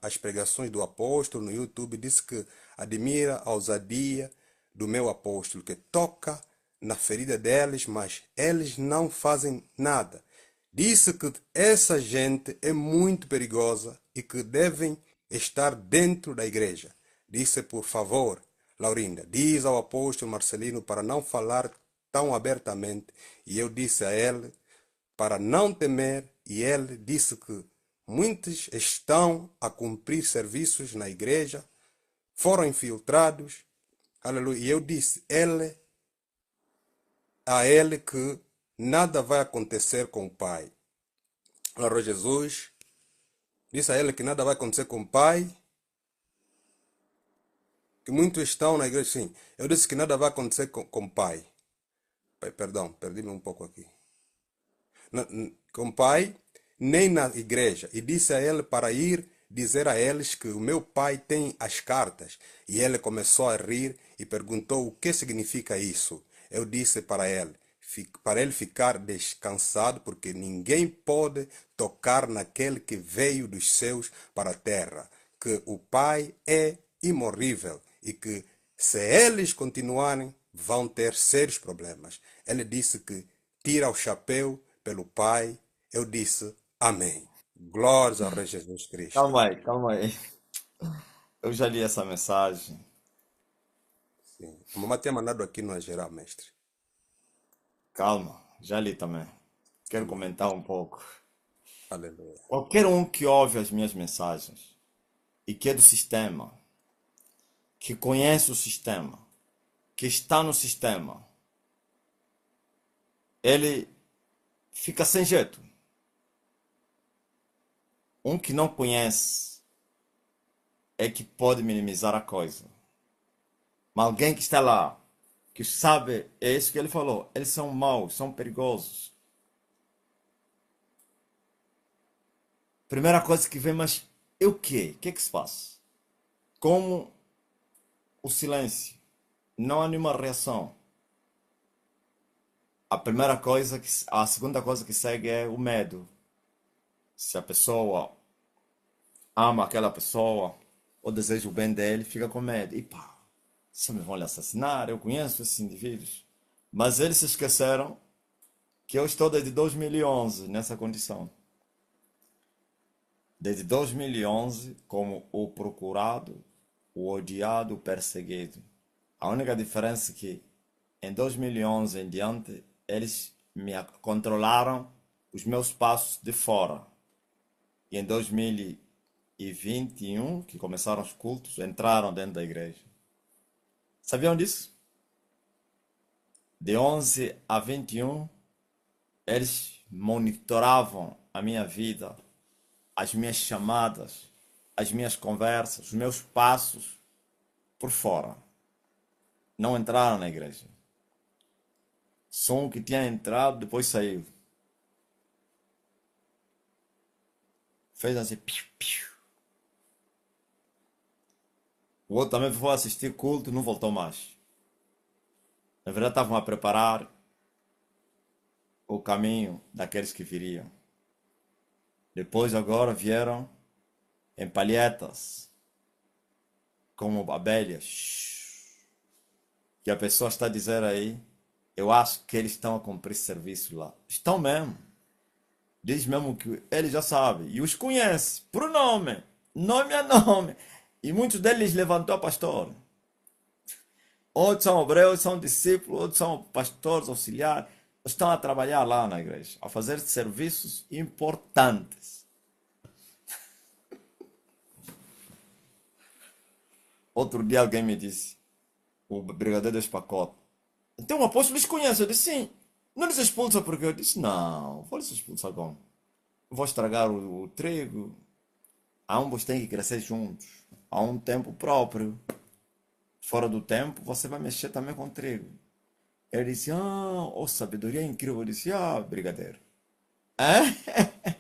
as pregações do apóstolo no YouTube. Disse que admira a ousadia do meu apóstolo, que toca na ferida deles, mas eles não fazem nada. Disse que essa gente é muito perigosa e que devem estar dentro da igreja. Disse, por favor, Laurinda, diz ao apóstolo Marcelino para não falar tão abertamente. E eu disse a ele para não temer, e ele disse que muitos estão a cumprir serviços na igreja, foram infiltrados, aleluia. E eu disse a ele que nada vai acontecer com o Pai. Glória a Jesus. Disse a ele que nada vai acontecer com o Pai, que muitos estão na igreja, sim. Eu disse que nada vai acontecer com o Pai. Perdão, perdi-me um pouco aqui. Com o Pai, nem na igreja. E disse a ele para ir dizer a eles que o meu pai tem as cartas. E ele começou a rir e perguntou o que significa isso. Eu disse para ele ficar descansado, porque ninguém pode tocar naquele que veio dos céus para a terra, que o Pai é imorrível e que se eles continuarem vão ter sérios problemas. Ele disse que tira o chapéu pelo Pai. Eu disse amém. Glórias ao Rei Jesus Cristo.
Calma aí, calma aí. Eu já li essa mensagem.
Sim. A mamãe tinha mandado aqui no geral, mestre.
Calma, já li também. Quero
Amém.
comentar um pouco.
Aleluia.
Qualquer um que ouve as minhas mensagens e que é do sistema, que conhece o sistema, que está no sistema, ele fica sem jeito. Um que não conhece é que pode minimizar a coisa. Mas alguém que está lá, que sabe, é isso que ele falou, eles são maus, são perigosos. Primeira coisa que vem, mas é o quê? O que é que se passa? Como o silêncio, não há nenhuma reação. A segunda coisa que segue é o medo. Se a pessoa ama aquela pessoa ou deseja o bem dele, fica com medo. E pá, se me vão lhe assassinar, eu conheço esses indivíduos. Mas eles se esqueceram que eu estou desde 2011 nessa condição. Desde 2011 como o procurado o odiado, o perseguido. A única diferença é que em 2011 em diante, eles me controlaram os meus passos de fora. E em 2021, que começaram os cultos, entraram dentro da igreja. Sabiam disso? De 11 a 21, eles monitoravam a minha vida, as minhas chamadas, as minhas conversas, os meus passos por fora. Não entraram na igreja. Só um que tinha entrado, depois saiu. Fez assim, piu, piu. O outro também foi assistir culto e não voltou mais. Na verdade, estavam a preparar o caminho daqueles que viriam. Depois, agora, vieram em palhetas, como abelhas. E a pessoa está a dizer aí, eu acho que eles estão a cumprir serviço lá. Estão mesmo. Diz mesmo que ele já sabe. E os conhece, por nome, nome a nome. E muitos deles levantou a pastor. Outros são obreiros, são discípulos, outros são pastores, auxiliares. Estão a trabalhar lá na igreja, a fazer serviços importantes. Outro dia alguém me disse, o brigadeiro desse pacote. Então o apóstolo lhes conhece. Eu disse, sim. Não lhes expulsa porque eu disse, não, vou lhes expulsar como? Vou estragar o trigo. Ambos têm que crescer juntos. Há um tempo próprio. Fora do tempo, você vai mexer também com o trigo. Ele disse, oh, sabedoria incrível. Eu disse, brigadeiro. É?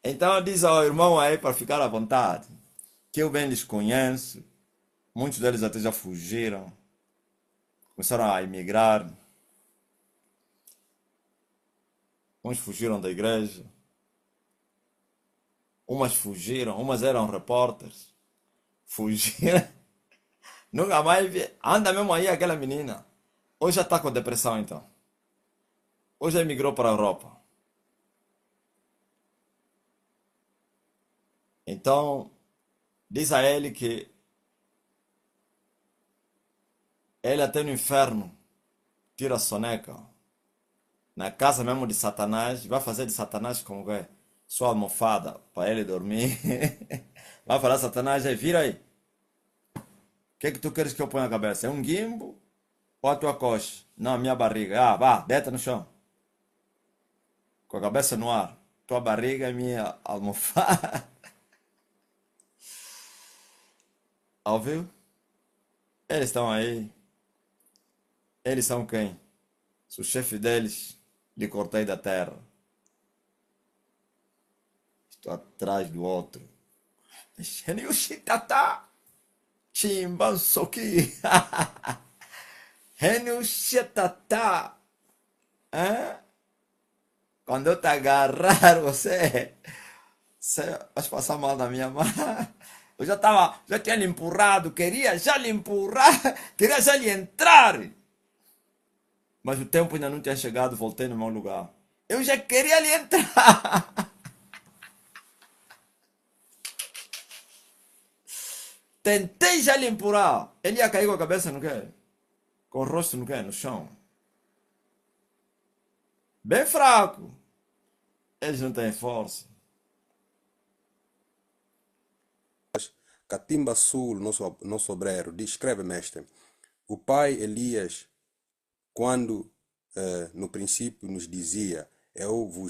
Então diz ao irmão aí para ficar à vontade, que eu bem lhes conheço. Muitos deles até já fugiram. Começaram a emigrar. Uns fugiram da igreja. Umas fugiram, umas eram repórteres. Fugiram. Nunca mais vi. Anda mesmo aí aquela menina. Hoje já está com depressão então. Hoje já emigrou para a Europa. Então, diz a ele que ele até no inferno tira a soneca. Na casa mesmo de Satanás, vai fazer de Satanás como que é? Sua almofada para ele dormir. Vai falar, Satanás, aí, vira aí. O que é que tu queres que eu ponha na cabeça? É um guimbo ou a tua coxa? Não, a minha barriga. Vá, deita no chão. Com a cabeça no ar. Tua barriga é minha almofada. Ouviu? Eles estão aí. Eles são quem? Se o chefe deles lhe cortei da terra. Estou atrás do outro. Shitata. Chimbansoki. Shitata. Quando eu te agarrar, você vai passar mal na minha mão. Eu já tinha lhe empurrado, queria já lhe empurrar, queria já lhe entrar. Mas o tempo ainda não tinha chegado, voltei no meu lugar. Eu já queria lhe entrar. Tentei já lhe empurrar. Ele ia cair com a cabeça no quê? Com o rosto no quê? No chão. Bem fraco. Eles não têm força.
Catimba Sul, nosso obreiro, descreve, mestre. O pai Elias, quando no princípio nos dizia, eu vou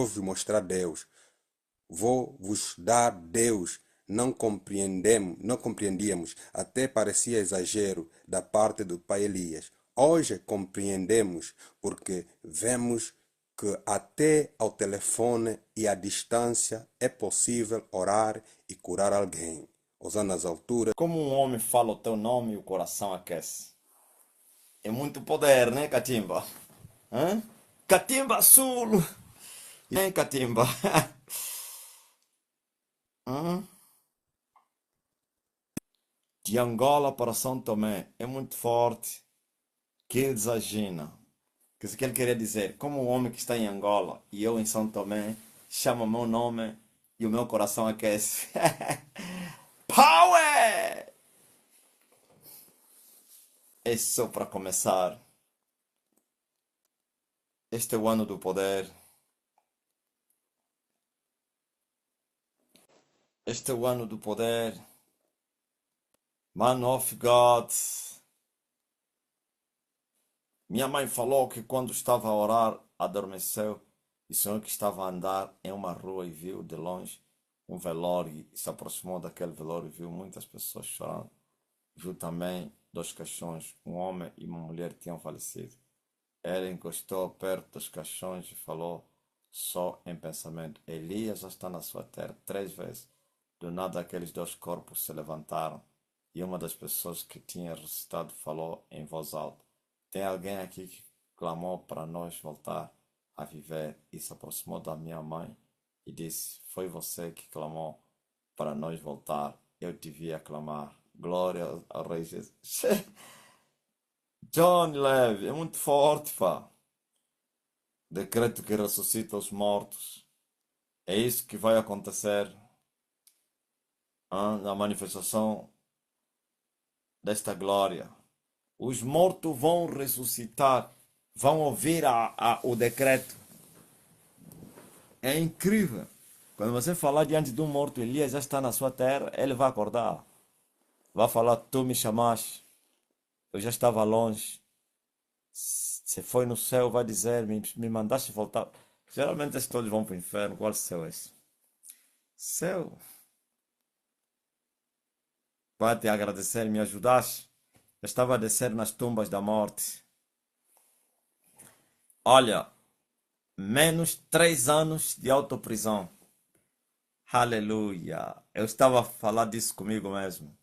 vos mostrar Deus, vou vos dar Deus, não compreendíamos, até parecia exagero da parte do pai Elias. Hoje compreendemos porque vemos que até ao telefone e à distância é possível orar e curar alguém. Usando as alturas.
Como um homem fala o teu nome e o coração aquece. É muito poder, né, Catimba? Hã? Catimba Sul! Vem, Catimba. Hã? De Angola para São Tomé é muito forte. Que exagina. Que isso que ele queria dizer, como um homem que está em Angola e eu em São Tomé, chama o meu nome e o meu coração aquece. Power! É só para começar. Este é o ano do poder. Este é o ano do poder. Man of God. Minha mãe falou que quando estava a orar, adormeceu e sonhou que estava a andar em uma rua e viu de longe um velório e se aproximou daquele velório e viu muitas pessoas chorando. Viu também dois caixões, um homem e uma mulher tinham falecido. Ela encostou perto dos caixões e falou só em pensamento: Elias já está na sua terra 3 vezes. Do nada, aqueles dois corpos se levantaram e uma das pessoas que tinha ressuscitado falou em voz alta: Tem alguém aqui que clamou para nós voltar a viver e se aproximou da minha mãe e disse: Foi você que clamou para nós voltar. Eu te vi aclamar. Glória ao Rei Jesus. John Levy, é muito forte, pá. Decreto que ressuscita os mortos. É isso que vai acontecer na manifestação desta glória. Os mortos vão ressuscitar, vão ouvir o decreto. É incrível. Quando você falar diante de um morto, Elias já está na sua terra, ele vai acordar. Vai falar: Tu me chamaste, eu já estava longe. Se foi no céu, vai dizer: Me mandaste voltar. Geralmente esses todos vão para o inferno. Qual céu é esse? Céu. Vai te agradecer, me ajudaste. Eu estava a descer nas tumbas da morte. Olha, menos 3 anos de autoprisão. Aleluia. Eu estava a falar disso comigo mesmo.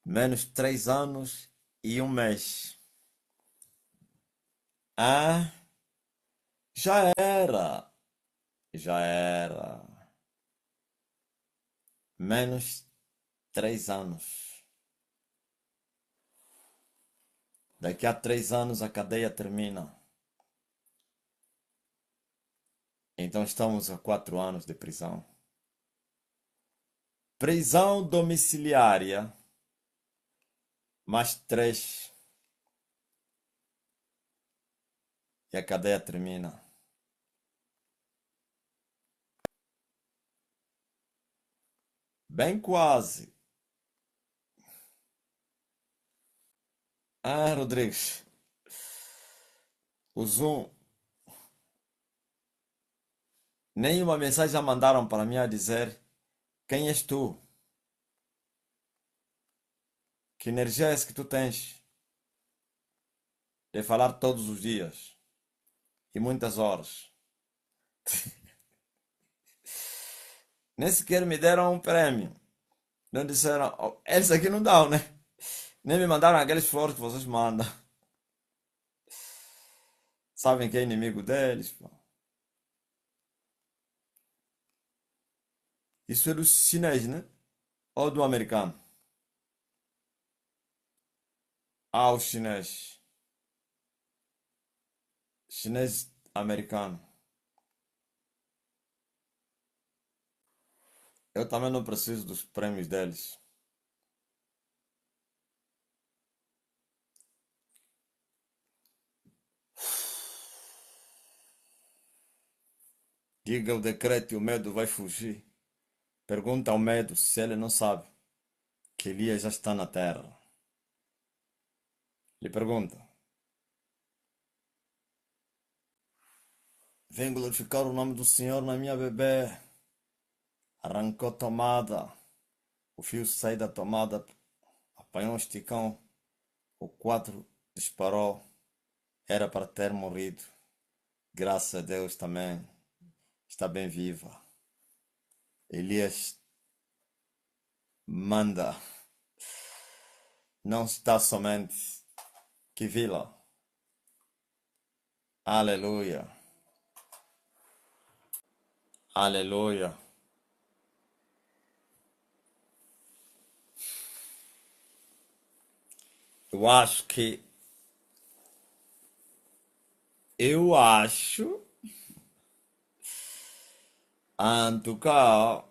Menos 3 anos e um mês. Ah, já era. Já era. Menos 3 anos. Daqui a 3 anos a cadeia termina. Então estamos a 4 anos de prisão. Prisão domiciliária, mais 3. E a cadeia termina. Bem quase. Ah, Rodrigues. O Zoom. Nenhuma mensagem já mandaram para mim a dizer: Quem és tu? Que energia é essa que tu tens? De falar todos os dias. E muitas horas. Nem sequer me deram um prêmio. Não disseram: Eles aqui não dão, né? Nem me mandaram aqueles flores que vocês mandam. Sabem que é inimigo deles, pô. Isso é do chinês, né? Ou do americano? Ah, o chinês. Chinês americano. Eu também não preciso dos prêmios deles. Diga o decreto e o medo vai fugir. Pergunta ao medo se ele não sabe que Elias já está na terra. Lhe pergunta: Vem glorificar o nome do Senhor na minha bebê. Arrancou tomada. O fio saiu da tomada. Apanhou um esticão. O 4 disparou. Era para ter morrido. Graças a Deus também. Está bem viva. Elias manda. Não está somente que vila. Aleluia. Aleluia. Eu acho que. Eu acho. Antucar.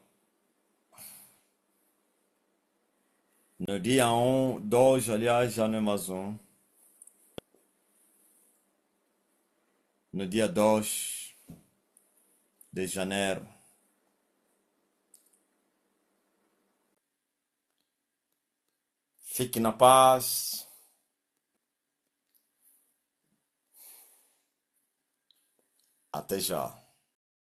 No dia 2, aliás, já não é mais 1. No dia 2 de janeiro. Fique na paz. Até já.